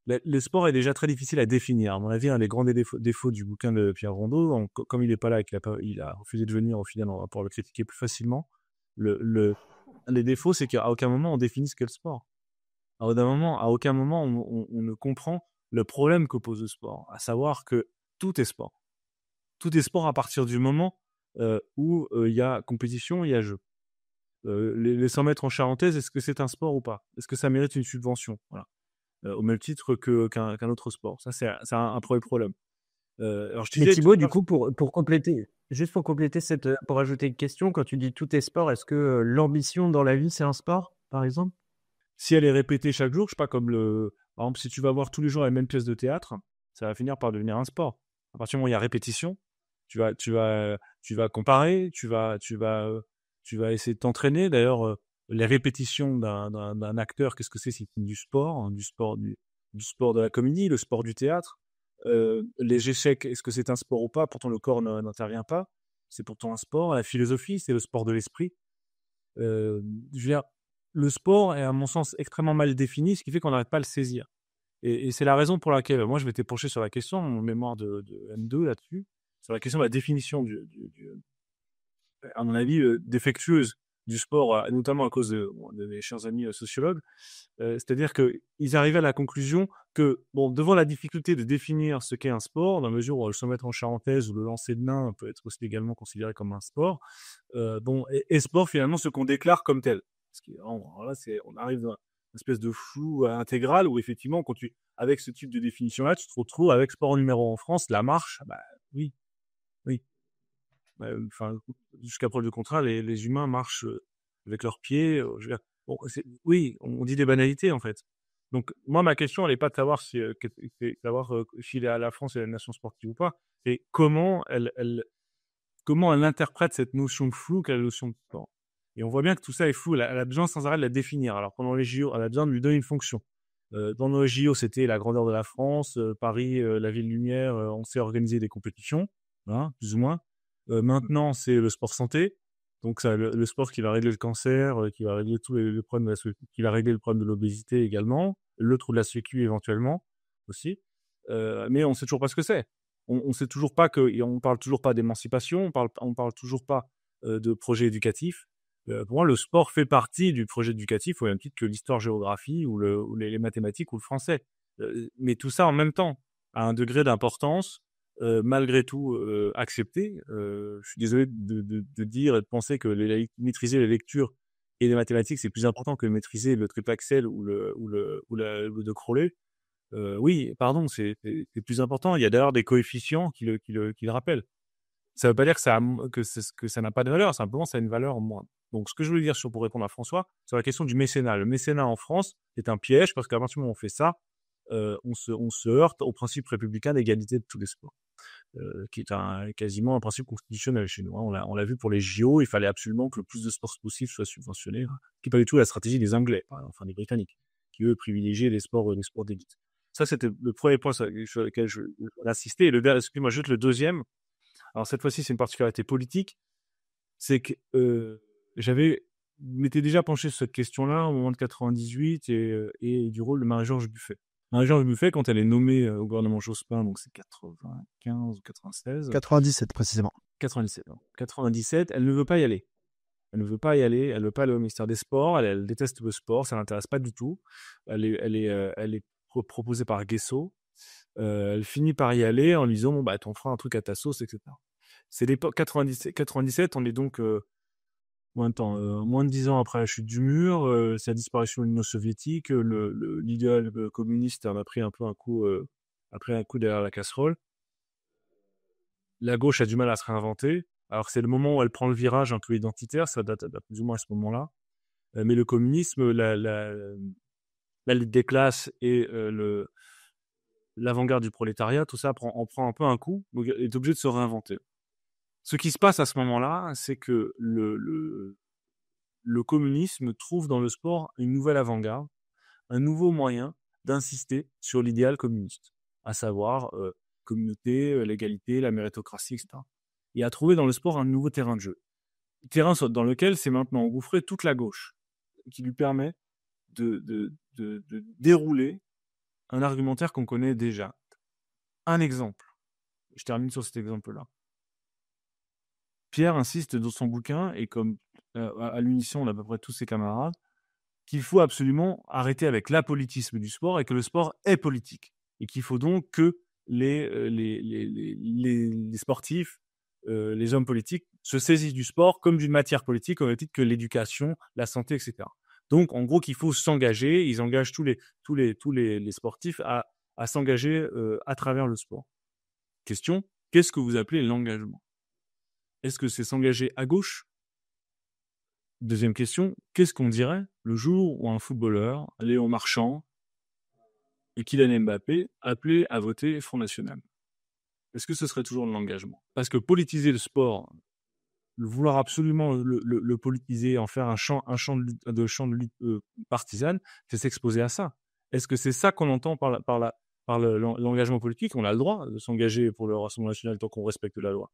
le sport est déjà très difficile à définir. À mon avis, un des grands défauts du bouquin de Pierre Rondeau, comme il n'est pas là et il a refusé de venir au final, on va pouvoir le critiquer plus facilement. Un des défauts, c'est qu'à aucun moment on définit ce qu'est le sport. À aucun moment on ne comprend le problème que pose le sport, à savoir que tout est sport. Tout est sport à partir du moment où il y a compétition, il y a jeu. Les 100 mètres en charentaise, est-ce que c'est un sport ou pas? Est-ce que ça mérite une subvention? Voilà. Au même titre qu'un autre sport. Ça, c'est un premier problème. Alors, je Mais disais tout Thibaut, à du l'heure, coup, pour compléter, juste pour compléter pour ajouter une question, quand tu dis tout est sport, est-ce que l'ambition dans la vie, c'est un sport, par exemple? si elle est répétée chaque jour, je sais pas, par exemple, si tu vas voir tous les jours la même pièce de théâtre, ça va finir par devenir un sport. À partir du moment où il y a répétition, tu vas comparer, tu vas essayer de t'entraîner. D'ailleurs, les répétitions d'un acteur, qu'est-ce que c'est? C'est du sport, hein, du sport de la comédie, le sport du théâtre. Les échecs, est-ce que c'est un sport ou pas? Pourtant, le corps n'intervient pas. C'est pourtant un sport. La philosophie, c'est le sport de l'esprit. Je veux dire, le sport est, à mon sens, extrêmement mal défini, ce qui fait qu'on n'arrête pas à le saisir. Et c'est la raison pour laquelle, moi, je m'étais penché sur la question, mon mémoire de M2 là-dessus, sur la question de la définition à mon avis, défectueuse du sport, notamment à cause de mes chers amis sociologues. C'est-à-dire qu'ils arrivaient à la conclusion que, bon, devant la difficulté de définir ce qu'est un sport, dans la mesure où le 100 mètres en charentaise ou le lancer de nain peut être aussi également considéré comme un sport, et sport, finalement, ce qu'on déclare comme tel. Parce que, alors là, on arrive dans une espèce de flou intégral où, effectivement, avec ce type de définition-là, tu te retrouves avec sport numéro 1 en France, la marche, bah oui, oui. Enfin, jusqu'à preuve du contraire, les humains marchent avec leurs pieds. Je veux dire, bon, oui, on dit des banalités en fait. Donc moi, ma question, elle n'est pas de savoir si la France est la nation sportive ou pas, et comment elle interprète cette notion de flou qu'est la notion de sport. Et on voit bien que tout ça est flou. Elle a besoin sans arrêt de la définir. Alors pendant les JO, elle a besoin de lui donner une fonction. Pendant les JO, c'était la grandeur de la France, Paris, la ville lumière, on sait organiser des compétitions, hein, plus ou moins. Maintenant, c'est le sport santé. Donc ça, le sport qui va régler le cancer, qui va régler tous les problèmes qui va régler le problème de l'obésité également, le trou de la sécu éventuellement aussi. Mais on sait toujours pas ce que c'est. On sait toujours pas et on parle toujours pas d'émancipation, on parle toujours pas de projet éducatif. Pour moi, le sport fait partie du projet éducatif au même titre que l'histoire-géographie ou les mathématiques ou le français. Mais tout ça en même temps, à un degré d'importance malgré tout accepté. Je suis désolé de dire et de penser que maîtriser les lectures et les mathématiques, c'est plus important que maîtriser le triple Axel ou le de Crowley. Oui, pardon, c'est plus important. Il y a d'ailleurs des coefficients qui le rappellent. Ça ne veut pas dire que ça n'a pas de valeur, simplement ça a une valeur en moins. Donc, ce que je voulais dire pour répondre à François, sur la question du mécénat. Le mécénat en France est un piège parce qu'à partir du moment où on fait ça, on se heurte au principe républicain d'égalité de tous les sports, qui est quasiment un principe constitutionnel chez nous. Hein. On l'a vu pour les JO, il fallait absolument que le plus de sports possible soit subventionné, hein, qui n'est pas du tout la stratégie des Anglais, enfin des Britanniques, qui eux privilégiaient les sports d'élite. Ça, c'était le premier point sur lequel je voulais insister. Et excusez-moi, juste le deuxième. Alors cette fois-ci, c'est une particularité politique, c'est que m'étais déjà penché sur cette question-là au moment de 98 et du rôle de Marie-Georges Buffet. Marie-Georges Buffet, quand elle est nommée au gouvernement Jospin, donc c'est 95 ou 96. 97 précisément. 97, elle ne veut pas y aller. Elle ne veut pas aller au ministère des Sports, elle déteste le sport, ça l'intéresse pas du tout. Elle est proposée par Guesso. Elle finit par y aller en lui disant bon bah t'en feras un truc à ta sauce, etc. C'est l'époque 97, on est donc moins de 10 ans après la chute du mur, c'est la disparition de l'Union soviétique, l'idéal communiste en a pris un peu un coup derrière la casserole. La gauche a du mal à se réinventer. Alors c'est le moment où elle prend le virage un peu identitaire, ça date plus ou moins à ce moment-là. Mais le communisme, la lutte des classes et l'avant-garde du prolétariat, tout ça en prend un peu un coup, donc elle est obligée de se réinventer. Ce qui se passe à ce moment-là, c'est que le communisme trouve dans le sport une nouvelle avant-garde, un nouveau moyen d'insister sur l'idéal communiste, à savoir communauté, l'égalité, la méritocratie, etc. Et a trouvé dans le sport un nouveau terrain de jeu. Terrain dans lequel s'est maintenant engouffrée toute la gauche, qui lui permet de dérouler un argumentaire qu'on connaît déjà. Un exemple. Je termine sur cet exemple-là. Pierre insiste dans son bouquin, et comme à l'unisson d'à peu près tous ses camarades, qu'il faut absolument arrêter avec l'apolitisme du sport et que le sport est politique. Et qu'il faut donc que les sportifs, les hommes politiques, se saisissent du sport comme d'une matière politique, au même titre que l'éducation, la santé, etc. Donc, en gros, qu'il faut s'engager. Ils engagent tous les sportifs à s'engager à travers le sport. Question, qu'est-ce que vous appelez l'engagement ? Est-ce que c'est s'engager à gauche ? Deuxième question, qu'est-ce qu'on dirait le jour où un footballeur, Léon Marchand et Kylian Mbappé appelaient à voter Front National ? Est-ce que ce serait toujours de l'engagement ? Parce que politiser le sport, vouloir absolument le politiser, en faire un champ de lutte partisane, c'est s'exposer à ça. Est-ce que c'est ça qu'on entend par l'engagement politique ? On a le droit de s'engager pour le Rassemblement national tant qu'on respecte la loi.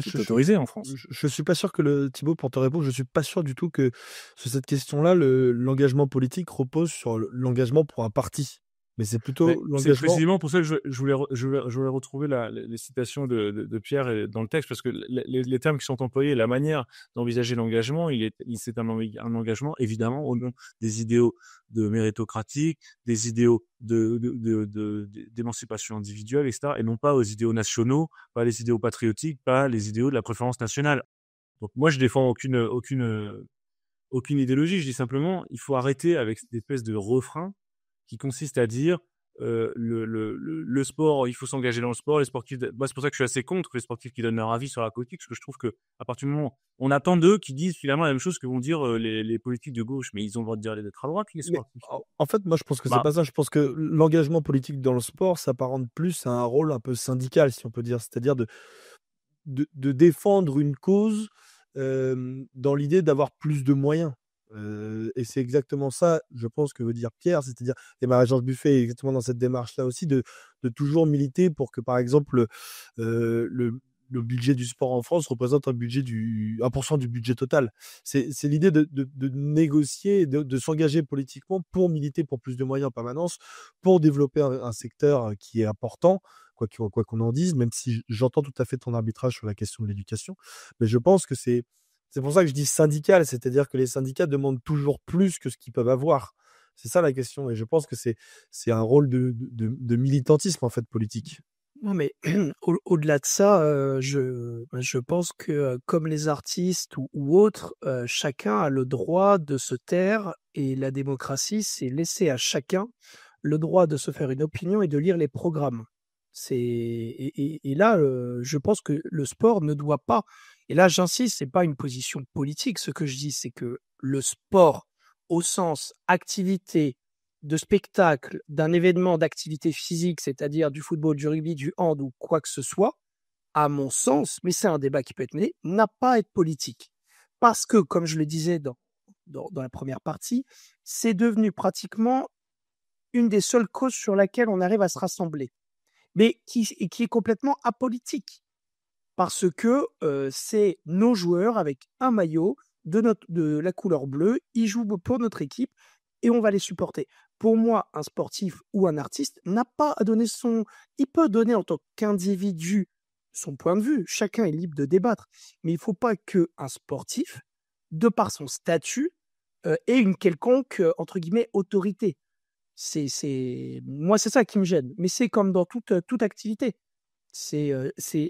C'est autorisé en France. Je suis pas sûr que Thibaut, pour te répondre, je suis pas sûr du tout que sur cette question-là, l'engagement politique repose sur l'engagement pour un parti. Mais c'est plutôt l'engagement. C'est précisément pour ça que je voulais retrouver les citations de Pierre dans le texte, parce que les termes qui sont employés, la manière d'envisager l'engagement, c'est un engagement évidemment au nom des idéaux de méritocratique, des idéaux d'émancipation individuelle, etc., et non pas aux idéaux nationaux, pas les idéaux patriotiques, pas les idéaux de la préférence nationale. Donc moi, je défends aucune idéologie. Je dis simplement, il faut arrêter avec cette espèce de refrain qui consiste à dire le sport, il faut s'engager dans le sport, les sportifs. Moi, c'est pour ça que je suis assez contre les sportifs qui donnent leur avis sur la politique, parce que je trouve que à partir du moment où on attend d'eux qui disent finalement la même chose que vont dire les politiques de gauche, mais ils ont le droit de dire d'être à droite, les sportifs. En fait, moi, je pense que c'est pas ça. Je pense que l'engagement politique dans le sport s'apparente plus à un rôle un peu syndical, si on peut dire, c'est-à-dire de défendre une cause dans l'idée d'avoir plus de moyens. Et c'est exactement ça, je pense, que veut dire Pierre, c'est-à-dire, et Marie-Georges Buffet est exactement dans cette démarche-là aussi, de toujours militer pour que, par exemple, le budget du sport en France représente 1% du budget total. C'est l'idée de négocier, de s'engager politiquement pour militer pour plus de moyens en permanence, pour développer un secteur qui est important, quoi qu'on en dise, même si j'entends tout à fait ton arbitrage sur la question de l'éducation. Mais je pense que c'est pour ça que je dis syndical, c'est-à-dire que les syndicats demandent toujours plus que ce qu'ils peuvent avoir. C'est ça la question. Et je pense que c'est un rôle de militantisme, en fait, politique. Non, mais au-delà de ça, je pense que comme les artistes ou autres, chacun a le droit de se taire et la démocratie, c'est laisser à chacun le droit de se faire une opinion et de lire les programmes. Et là, je pense que le sport ne doit pas, et là j'insiste, c'est pas une position politique, ce que je dis, c'est que le sport au sens activité, de spectacle, d'un événement d'activité physique, c'est-à-dire du football, du rugby, du hand ou quoi que ce soit, à mon sens, mais c'est un débat qui peut être mené, n'a pas à être politique. Parce que, comme je le disais dans la première partie, c'est devenu pratiquement une des seules causes sur laquelle on arrive à se rassembler, mais qui est complètement apolitique. Parce que c'est nos joueurs avec un maillot de la couleur bleue, ils jouent pour notre équipe et on va les supporter. Pour moi, un sportif ou un artiste n'a pas à donner il peut donner en tant qu'individu son point de vue. Chacun est libre de débattre. Mais il ne faut pas qu'un sportif, de par son statut, ait une quelconque, entre guillemets, autorité. Moi, c'est ça qui me gêne. Mais c'est comme dans toute activité. C'est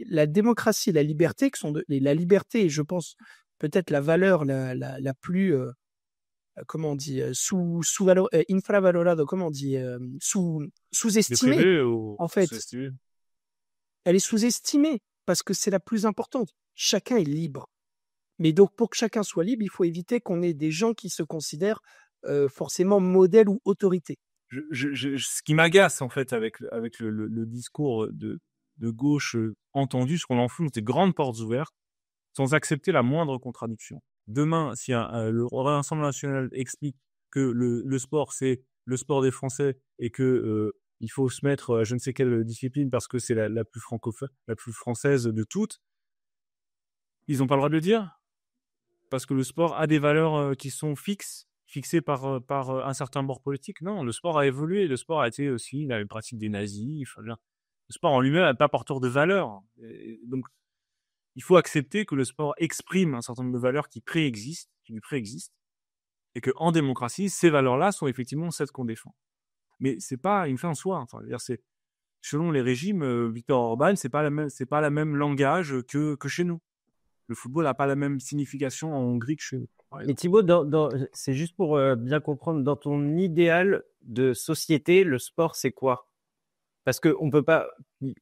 la démocratie, la liberté, et la liberté, je pense, peut-être la valeur la plus, comment on dit, infravalorado, comment on dit, sous-estimée, Déprimé ou en fait. sous-estimé? Elle est sous-estimée parce que c'est la plus importante. Chacun est libre. Mais donc, pour que chacun soit libre, il faut éviter qu'on ait des gens qui se considèrent forcément modèles ou autorités. Ce qui m'agace, en fait, avec le discours de gauche entendu, ce qu'on enfonce des grandes portes ouvertes, sans accepter la moindre contradiction. Demain, si le Rassemblement national explique que le sport, c'est le sport des Français et que il faut se mettre à je ne sais quelle discipline parce que c'est la plus francophone, la plus française de toutes, ils n'ont pas le droit de le dire parce que le sport a des valeurs qui sont fixées par un certain bord politique. Non, le sport a évolué. Le sport a été aussi la pratique des nazis. Enfin, le sport en lui-même n'est pas porteur de valeurs. Donc, il faut accepter que le sport exprime un certain nombre de valeurs qui lui préexistent, et que en démocratie, ces valeurs-là sont effectivement celles qu'on défend. Mais c'est pas une fin en soi. Enfin, c'est selon les régimes, Viktor Orban, c'est pas la même langage que chez nous. Le football n'a pas la même signification en Hongrie que chez nous. Mais Thibaut, c'est juste pour bien comprendre, dans ton idéal de société, le sport, c'est quoi? Parce qu'on peut pas,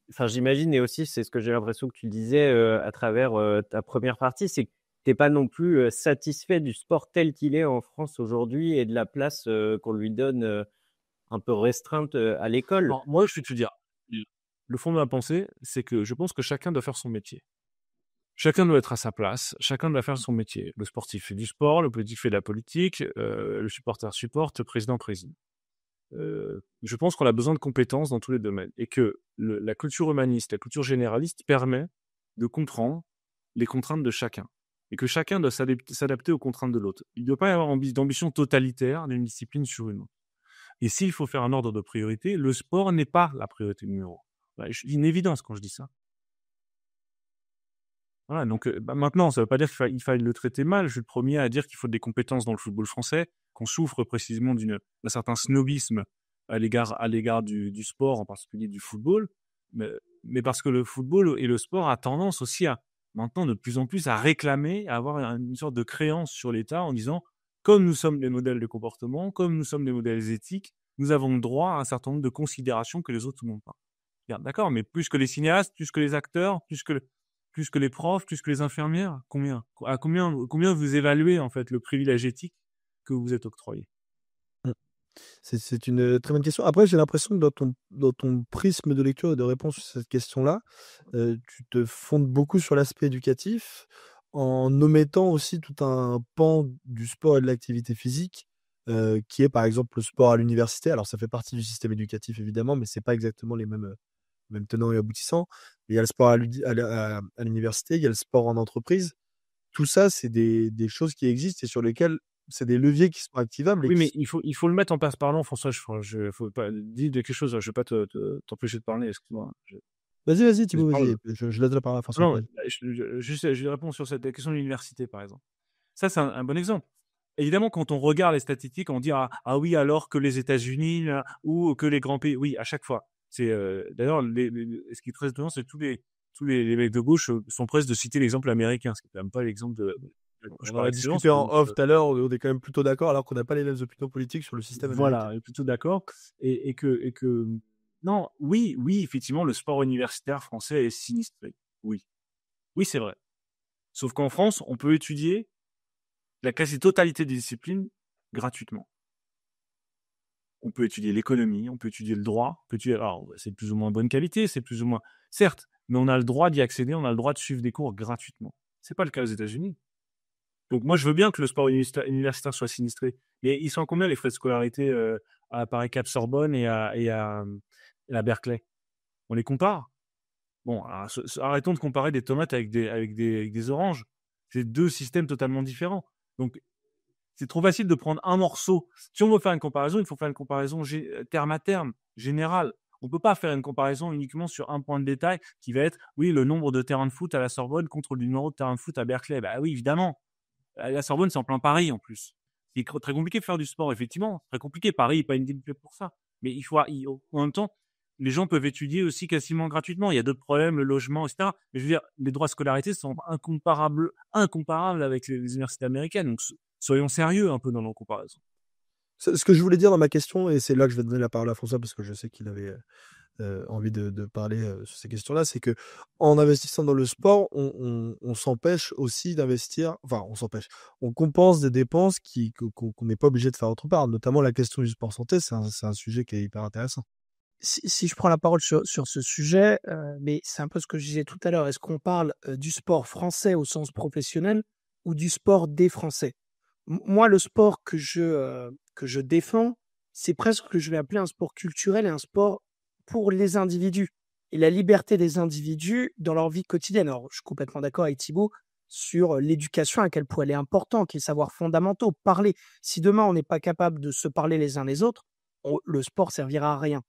enfin j'imagine, et aussi c'est ce que j'ai l'impression que tu disais à travers ta première partie, c'est que tu n'es pas non plus satisfait du sport tel qu'il est en France aujourd'hui et de la place qu'on lui donne un peu restreinte à l'école. Alors, moi, je vais te dire, le fond de ma pensée, c'est que je pense que chacun doit faire son métier. Chacun doit être à sa place, chacun doit faire son métier. Le sportif fait du sport, le politique fait de la politique, le supporter supporte, le président préside. Je pense qu'on a besoin de compétences dans tous les domaines et que la culture humaniste, la culture généraliste permet de comprendre les contraintes de chacun et que chacun doit s'adapter aux contraintes de l'autre. Il ne doit pas y avoir d'ambition totalitaire d'une discipline sur une autre. Et s'il faut faire un ordre de priorité, le sport n'est pas la priorité numéro 1. C'est une évidence quand je dis ça. Voilà, donc maintenant, ça ne veut pas dire qu'il faille le traiter mal. Je suis le premier à dire qu'il faut des compétences dans le football français, qu'on souffre précisément d'un certain snobisme à l'égard du sport, en particulier du football, mais parce que le football et le sport a tendance aussi maintenant de plus en plus à réclamer, à avoir une sorte de créance sur l'État en disant, comme nous sommes des modèles de comportement, comme nous sommes des modèles éthiques, nous avons le droit à un certain nombre de considérations que les autres n'ont pas. D'accord, mais plus que les cinéastes, plus que les acteurs, plus que les profs, plus que les infirmières, combien vous évaluez en fait le privilège éthique que vous êtes octroyé? C'est une très bonne question. Après, j'ai l'impression que dans ton prisme de lecture et de réponse sur cette question-là, tu te fondes beaucoup sur l'aspect éducatif, en omettant aussi tout un pan du sport et de l'activité physique, qui est par exemple le sport à l'université. Alors ça fait partie du système éducatif évidemment, mais c'est pas exactement les mêmes tenants et aboutissants. Il y a le sport à l'université, il y a le sport en entreprise. Tout ça, c'est des choses qui existent et sur lesquelles c'est des leviers qui sont activables et Oui, mais qui... il faut le mettre en passe-parlant, François. Faut pas dire quelque chose. Je vais pas t'empêcher de parler. Excuse-moi. Vas-y, Thibaut, parle. vas-y. Je laisse la parole à François. Non, je réponds sur cette question de l'université, par exemple. Ça, c'est un bon exemple. Évidemment, quand on regarde les statistiques, on dit ah oui, alors que les États-Unis là, ou que les grands pays. Oui, à chaque fois. C'est d'ailleurs ce qui est très étonnant, c'est que tous les mecs de gauche sont presque de citer l'exemple américain, ce qui n'est quand même pas l'exemple de gauche On par en a excellence. discuté en off tout à l'heure, on est quand même plutôt d'accord alors qu'on n'a pas les mêmes opinions politiques sur le système américain. Voilà, plutôt d'accord. Et que non, oui, effectivement, le sport universitaire français est sinistré. Oui, c'est vrai. Sauf qu'en France, on peut étudier la quasi-totalité des disciplines gratuitement. On peut étudier l'économie, on peut étudier le droit, alors c'est plus ou moins bonne qualité, c'est plus ou moins, certes, mais on a le droit d'y accéder, on a le droit de suivre des cours gratuitement. C'est pas le cas aux États-Unis. Donc moi, je veux bien que le sport universitaire soit sinistré, mais ils sont combien les frais de scolarité à Paris Cap Sorbonne et à Berkeley? On les compare? Bon, alors, arrêtons de comparer des tomates avec des oranges. C'est deux systèmes totalement différents. Donc c'est trop facile de prendre un morceau. Si on veut faire une comparaison, il faut faire une comparaison terme à terme, générale. On ne peut pas faire une comparaison uniquement sur un point de détail qui va être, oui, le nombre de terrains de foot à la Sorbonne contre le numéro de terrain de foot à Berkeley. Bah oui, évidemment. La Sorbonne, c'est en plein Paris en plus. C'est très compliqué de faire du sport, effectivement. Très compliqué. Paris n'est pas une ville faite pour ça. Mais en même temps, les gens peuvent étudier aussi quasiment gratuitement. Il y a d'autres problèmes, le logement, etc. Mais je veux dire, les droits de scolarité sont incomparables avec les universités américaines. Donc, soyons sérieux un peu dans nos comparaisons. Ce que je voulais dire dans ma question, et c'est là que je vais donner la parole à François parce que je sais qu'il avait envie de parler sur ces questions-là, c'est que en investissant dans le sport, on s'empêche aussi d'investir, enfin on s'empêche, on compense des dépenses qu'on n'est pas obligé de faire autre part, notamment la question du sport santé, c'est un sujet qui est hyper intéressant. Si je prends la parole sur ce sujet, mais c'est un peu ce que je disais tout à l'heure, est-ce qu'on parle du sport français au sens professionnel ou du sport des Français? Moi, le sport que je défends, c'est presque ce que je vais appeler un sport culturel et un sport pour les individus et la liberté des individus dans leur vie quotidienne. Alors, je suis complètement d'accord avec Thibaut sur l'éducation, à quel point elle est importante, les savoirs fondamentaux, parler. Si demain on n'est pas capable de se parler les uns les autres, le sport servira à rien.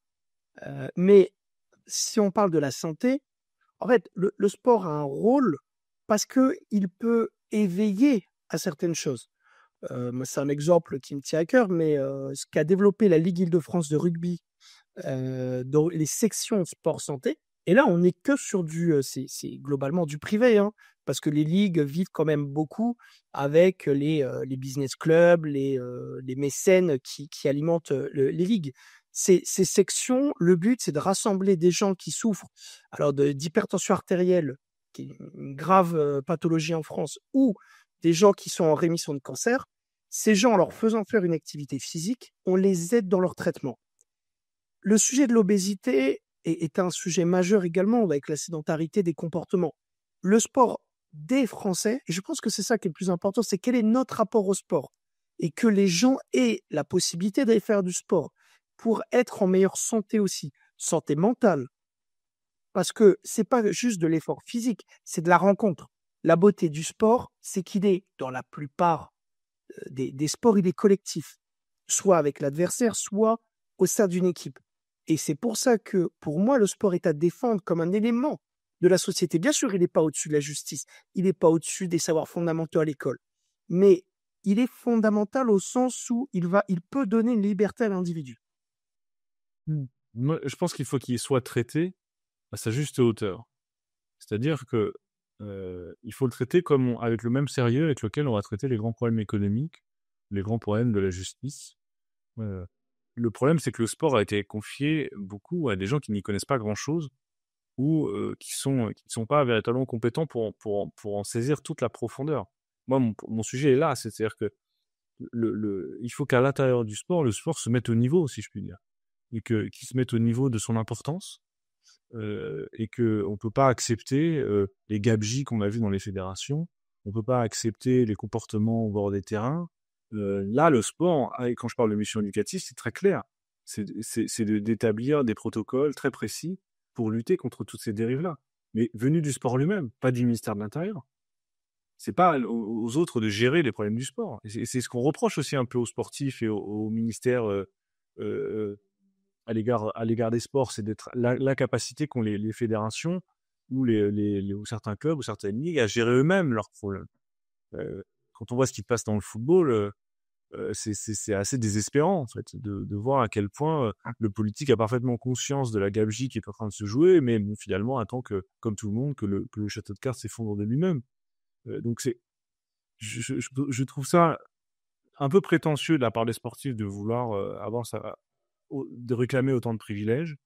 Mais si on parle de la santé, en fait, le sport a un rôle parce qu'il peut éveiller à certaines choses. Moi, c'est un exemple qui me tient à cœur, mais ce qu'a développé la Ligue Île-de-France de rugby dans les sections sport santé, et là, on n'est que sur c'est globalement du privé, hein, parce que les ligues vivent quand même beaucoup avec les business clubs, les mécènes qui alimentent les ligues. Ces sections, le but, c'est de rassembler des gens qui souffrent alors d'hypertension artérielle, qui est une grave pathologie en France, ou des gens qui sont en rémission de cancer. Ces gens, en leur faisant faire une activité physique, on les aide dans leur traitement. Le sujet de l'obésité est un sujet majeur également avec la sédentarité des comportements. Le sport des Français, et je pense que c'est ça qui est le plus important, c'est quel est notre rapport au sport et que les gens aient la possibilité d'aller faire du sport pour être en meilleure santé aussi, santé mentale, parce que c'est pas juste de l'effort physique, c'est de la rencontre. La beauté du sport, c'est qu'il est, dans la plupart des sports, il est collectif, soit avec l'adversaire, soit au sein d'une équipe. Et c'est pour ça que, pour moi, le sport est à défendre comme un élément de la société. Bien sûr, il n'est pas au-dessus de la justice, il n'est pas au-dessus des savoirs fondamentaux à l'école, mais il est fondamental au sens où il peut donner une liberté à l'individu. Moi, je pense qu'il faut qu'il soit traité à sa juste hauteur. C'est-à-dire que il faut le traiter avec le même sérieux avec lequel on va traiter les grands problèmes économiques, les grands problèmes de la justice. Le problème, c'est que le sport a été confié beaucoup à des gens qui n'y connaissent pas grand-chose ou qui ne sont pas véritablement compétents pour en saisir toute la profondeur. Moi, mon sujet est là, c'est-à-dire que il faut qu'à l'intérieur du sport, le sport se mette au niveau, si je puis dire, et qu'il se mette au niveau de son importance, et qu'on ne peut pas accepter les gabegies qu'on a vues dans les fédérations, on peut pas accepter les comportements au bord des terrains. Là, le sport, et quand je parle de mission éducative, c'est très clair. C'est d'établir des protocoles très précis pour lutter contre toutes ces dérives-là. Mais venus du sport lui-même, pas du ministère de l'Intérieur. C'est pas aux autres de gérer les problèmes du sport. Et c'est ce qu'on reproche aussi un peu aux sportifs et au ministère à l'égard des sports, c'est d'être l'incapacité qu'ont les fédérations ou ou certains clubs ou certaines ligues à gérer eux-mêmes leurs problèmes. Quand on voit ce qui se passe dans le football, c'est assez désespérant en fait de voir à quel point le politique a parfaitement conscience de la gabegie qui est en train de se jouer, mais bon, finalement attend que, comme tout le monde, que le château de cartes s'effondre de lui-même. Donc je trouve ça un peu prétentieux de la part des sportifs de vouloir de réclamer autant de privilèges,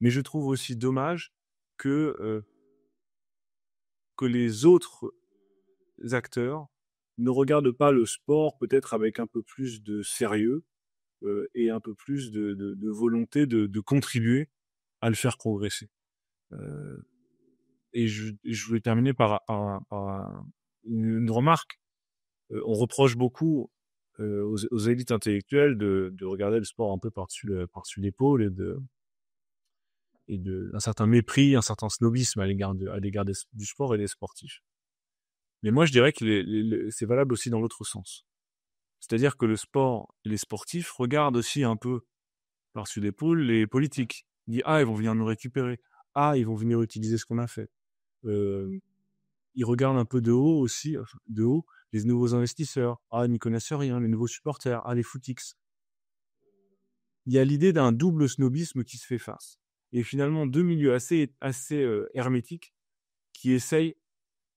mais je trouve aussi dommage que les autres acteurs ne regardent pas le sport peut-être avec un peu plus de sérieux et un peu plus de volonté de contribuer à le faire progresser. Et je voulais terminer par une remarque. On reproche beaucoup aux élites intellectuelles de regarder le sport un peu par-dessus l'épaule et d'un certain mépris, un certain snobisme à l'égard du sport et des sportifs. Mais moi, je dirais que c'est valable aussi dans l'autre sens. C'est-à-dire que le sport et les sportifs regardent aussi un peu par-dessus l'épaule les politiques. Ils disent « Ah, ils vont venir nous récupérer. Ah, ils vont venir utiliser ce qu'on a fait. » Ils regardent un peu de haut aussi, les nouveaux investisseurs. Ah, ils n'y connaissent rien, les nouveaux supporters. Ah, les footix. Il y a l'idée d'un double snobisme qui se fait face. Et finalement, deux milieux assez hermétiques qui essayent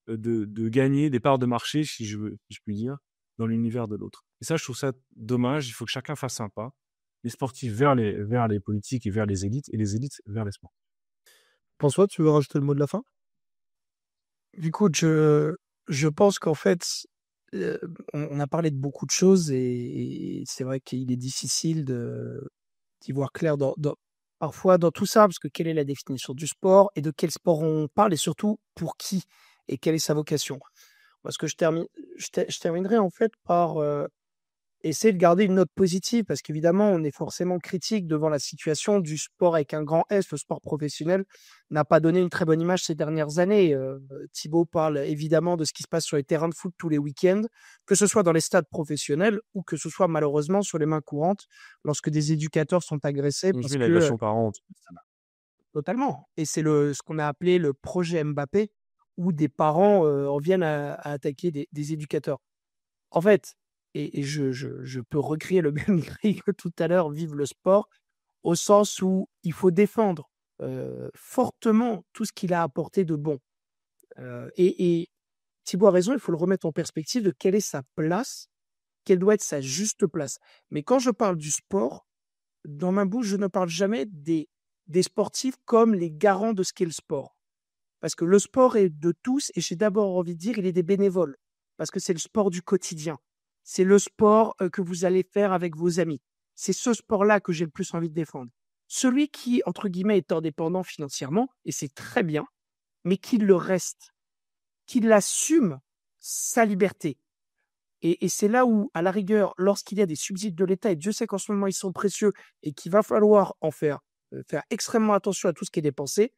de gagner des parts de marché, si je puis dire, dans l'univers de l'autre. Et ça, je trouve ça dommage. Il faut que chacun fasse un pas. Les sportifs vers les politiques et vers les élites, et les élites vers les sports. François, tu veux rajouter le mot de la fin? Écoute, je pense qu'en fait, on a parlé de beaucoup de choses et c'est vrai qu'il est difficile d'y voir clair parfois dans tout ça, parce que quelle est la définition du sport et de quel sport on parle et surtout pour qui et quelle est sa vocation. Parce que je terminerai en fait par essayer de garder une note positive, parce qu'évidemment, on est forcément critique devant la situation du sport avec un grand S. Le sport professionnel n'a pas donné une très bonne image ces dernières années. Thibaut parle évidemment de ce qui se passe sur les terrains de foot tous les week-ends, que ce soit dans les stades professionnels ou que ce soit malheureusement sur les mains courantes lorsque des éducateurs sont agressés. Parce que l'agression par honte. Totalement. Et c'est ce qu'on a appelé le projet Mbappé, où des parents en viennent à attaquer des éducateurs. En fait, et je peux recrier le même cri que tout à l'heure, vive le sport, au sens où il faut défendre fortement tout ce qu'il a apporté de bon. Et Thibaut a raison, il faut le remettre en perspective de quelle est sa place, quelle doit être sa juste place. Mais quand je parle du sport, dans ma bouche, je ne parle jamais des sportifs comme les garants de ce qu'est le sport. Parce que le sport est de tous, et j'ai d'abord envie de dire, il est des bénévoles. Parce que c'est le sport du quotidien. C'est le sport que vous allez faire avec vos amis. C'est ce sport-là que j'ai le plus envie de défendre. Celui qui, entre guillemets, est indépendant financièrement, et c'est très bien, mais qu'il le reste, qu'il assume sa liberté. Et c'est là où, à la rigueur, lorsqu'il y a des subsides de l'État, et Dieu sait qu'en ce moment ils sont précieux et qu'il va falloir en faire extrêmement attention à tout ce qui est dépensé,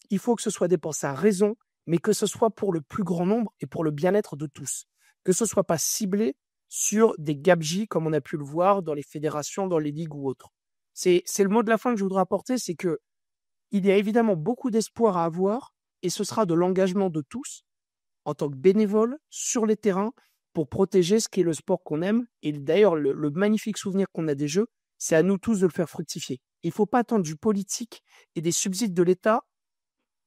il faut que ce soit dépensé à raison, mais que ce soit pour le plus grand nombre et pour le bien-être de tous. Que ce ne soit pas ciblé sur des gabegies comme on a pu le voir dans les fédérations, dans les ligues ou autres. C'est le mot de la fin que je voudrais apporter, c'est que il y a évidemment beaucoup d'espoir à avoir et ce sera de l'engagement de tous en tant que bénévoles sur les terrains pour protéger ce qui est le sport qu'on aime. Et d'ailleurs, le magnifique souvenir qu'on a des Jeux, c'est à nous tous de le faire fructifier. Il ne faut pas attendre du politique et des subsides de l'État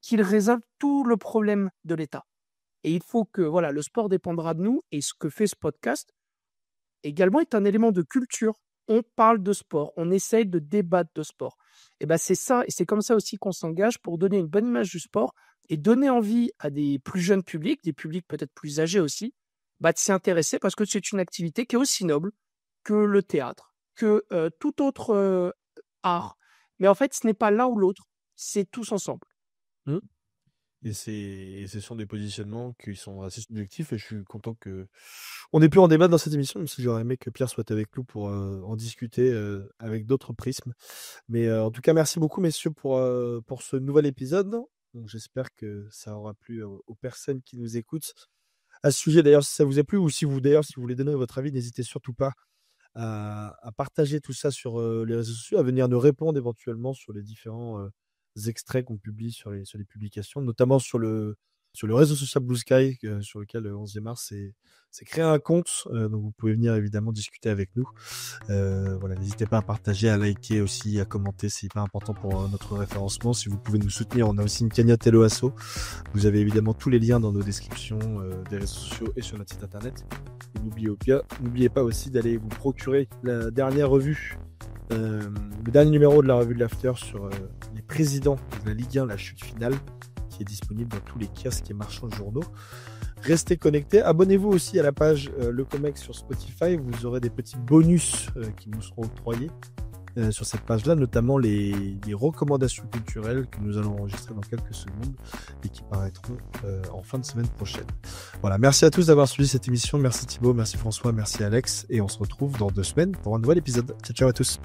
qu'ils résolvent tout le problème de l'État. Et il faut que le sport dépendra de nous. Et ce que fait ce podcast également est un élément de culture. On parle de sport, on essaye de débattre de sport. Et c'est ça, et c'est comme ça aussi qu'on s'engage pour donner une bonne image du sport et donner envie à des plus jeunes publics, des publics peut-être plus âgés aussi, de s'y intéresser parce que c'est une activité qui est aussi noble que le théâtre, que tout autre art. Mais en fait, ce n'est pas l'un ou l'autre, c'est tous ensemble. Et ce sont des positionnements qui sont assez subjectifs et je suis content qu'on ait pu en débattre dans cette émission, même si j'aurais aimé que Pierre soit avec nous pour en discuter avec d'autres prismes. Mais en tout cas, merci beaucoup, messieurs, pour ce nouvel épisode. Donc, j'espère que ça aura plu aux personnes qui nous écoutent. À ce sujet, d'ailleurs, si ça vous a plu ou si vous voulez donner votre avis, n'hésitez surtout pas à partager tout ça sur les réseaux sociaux, à venir nous répondre éventuellement sur les différents extraits qu'on publie sur les publications, notamment sur le réseau social Blue Sky, sur lequel le 11e mars c'est créé un compte, donc vous pouvez venir évidemment discuter avec nous. Voilà, n'hésitez pas à partager, à liker aussi, à commenter, c'est hyper important pour notre référencement. Si vous pouvez nous soutenir, on a aussi une cagnotte Hello Asso. Vous avez évidemment tous les liens dans nos descriptions des réseaux sociaux et sur notre site internet. Et n'oubliez pas aussi d'aller vous procurer la dernière revue, le dernier numéro de la revue de l'After sur les présidents de la Ligue 1, la chute finale, qui est disponible dans tous les kiosques et marchands de journaux. Restez connectés. Abonnez-vous aussi à la page Le Comex sur Spotify. Vous aurez des petits bonus qui vous seront octroyés sur cette page-là, notamment les recommandations culturelles que nous allons enregistrer dans quelques secondes et qui paraîtront en fin de semaine prochaine. Voilà, merci à tous d'avoir suivi cette émission. Merci Thibaut, merci François, merci Alex. Et on se retrouve dans 2 semaines pour un nouvel épisode. Ciao, ciao à tous.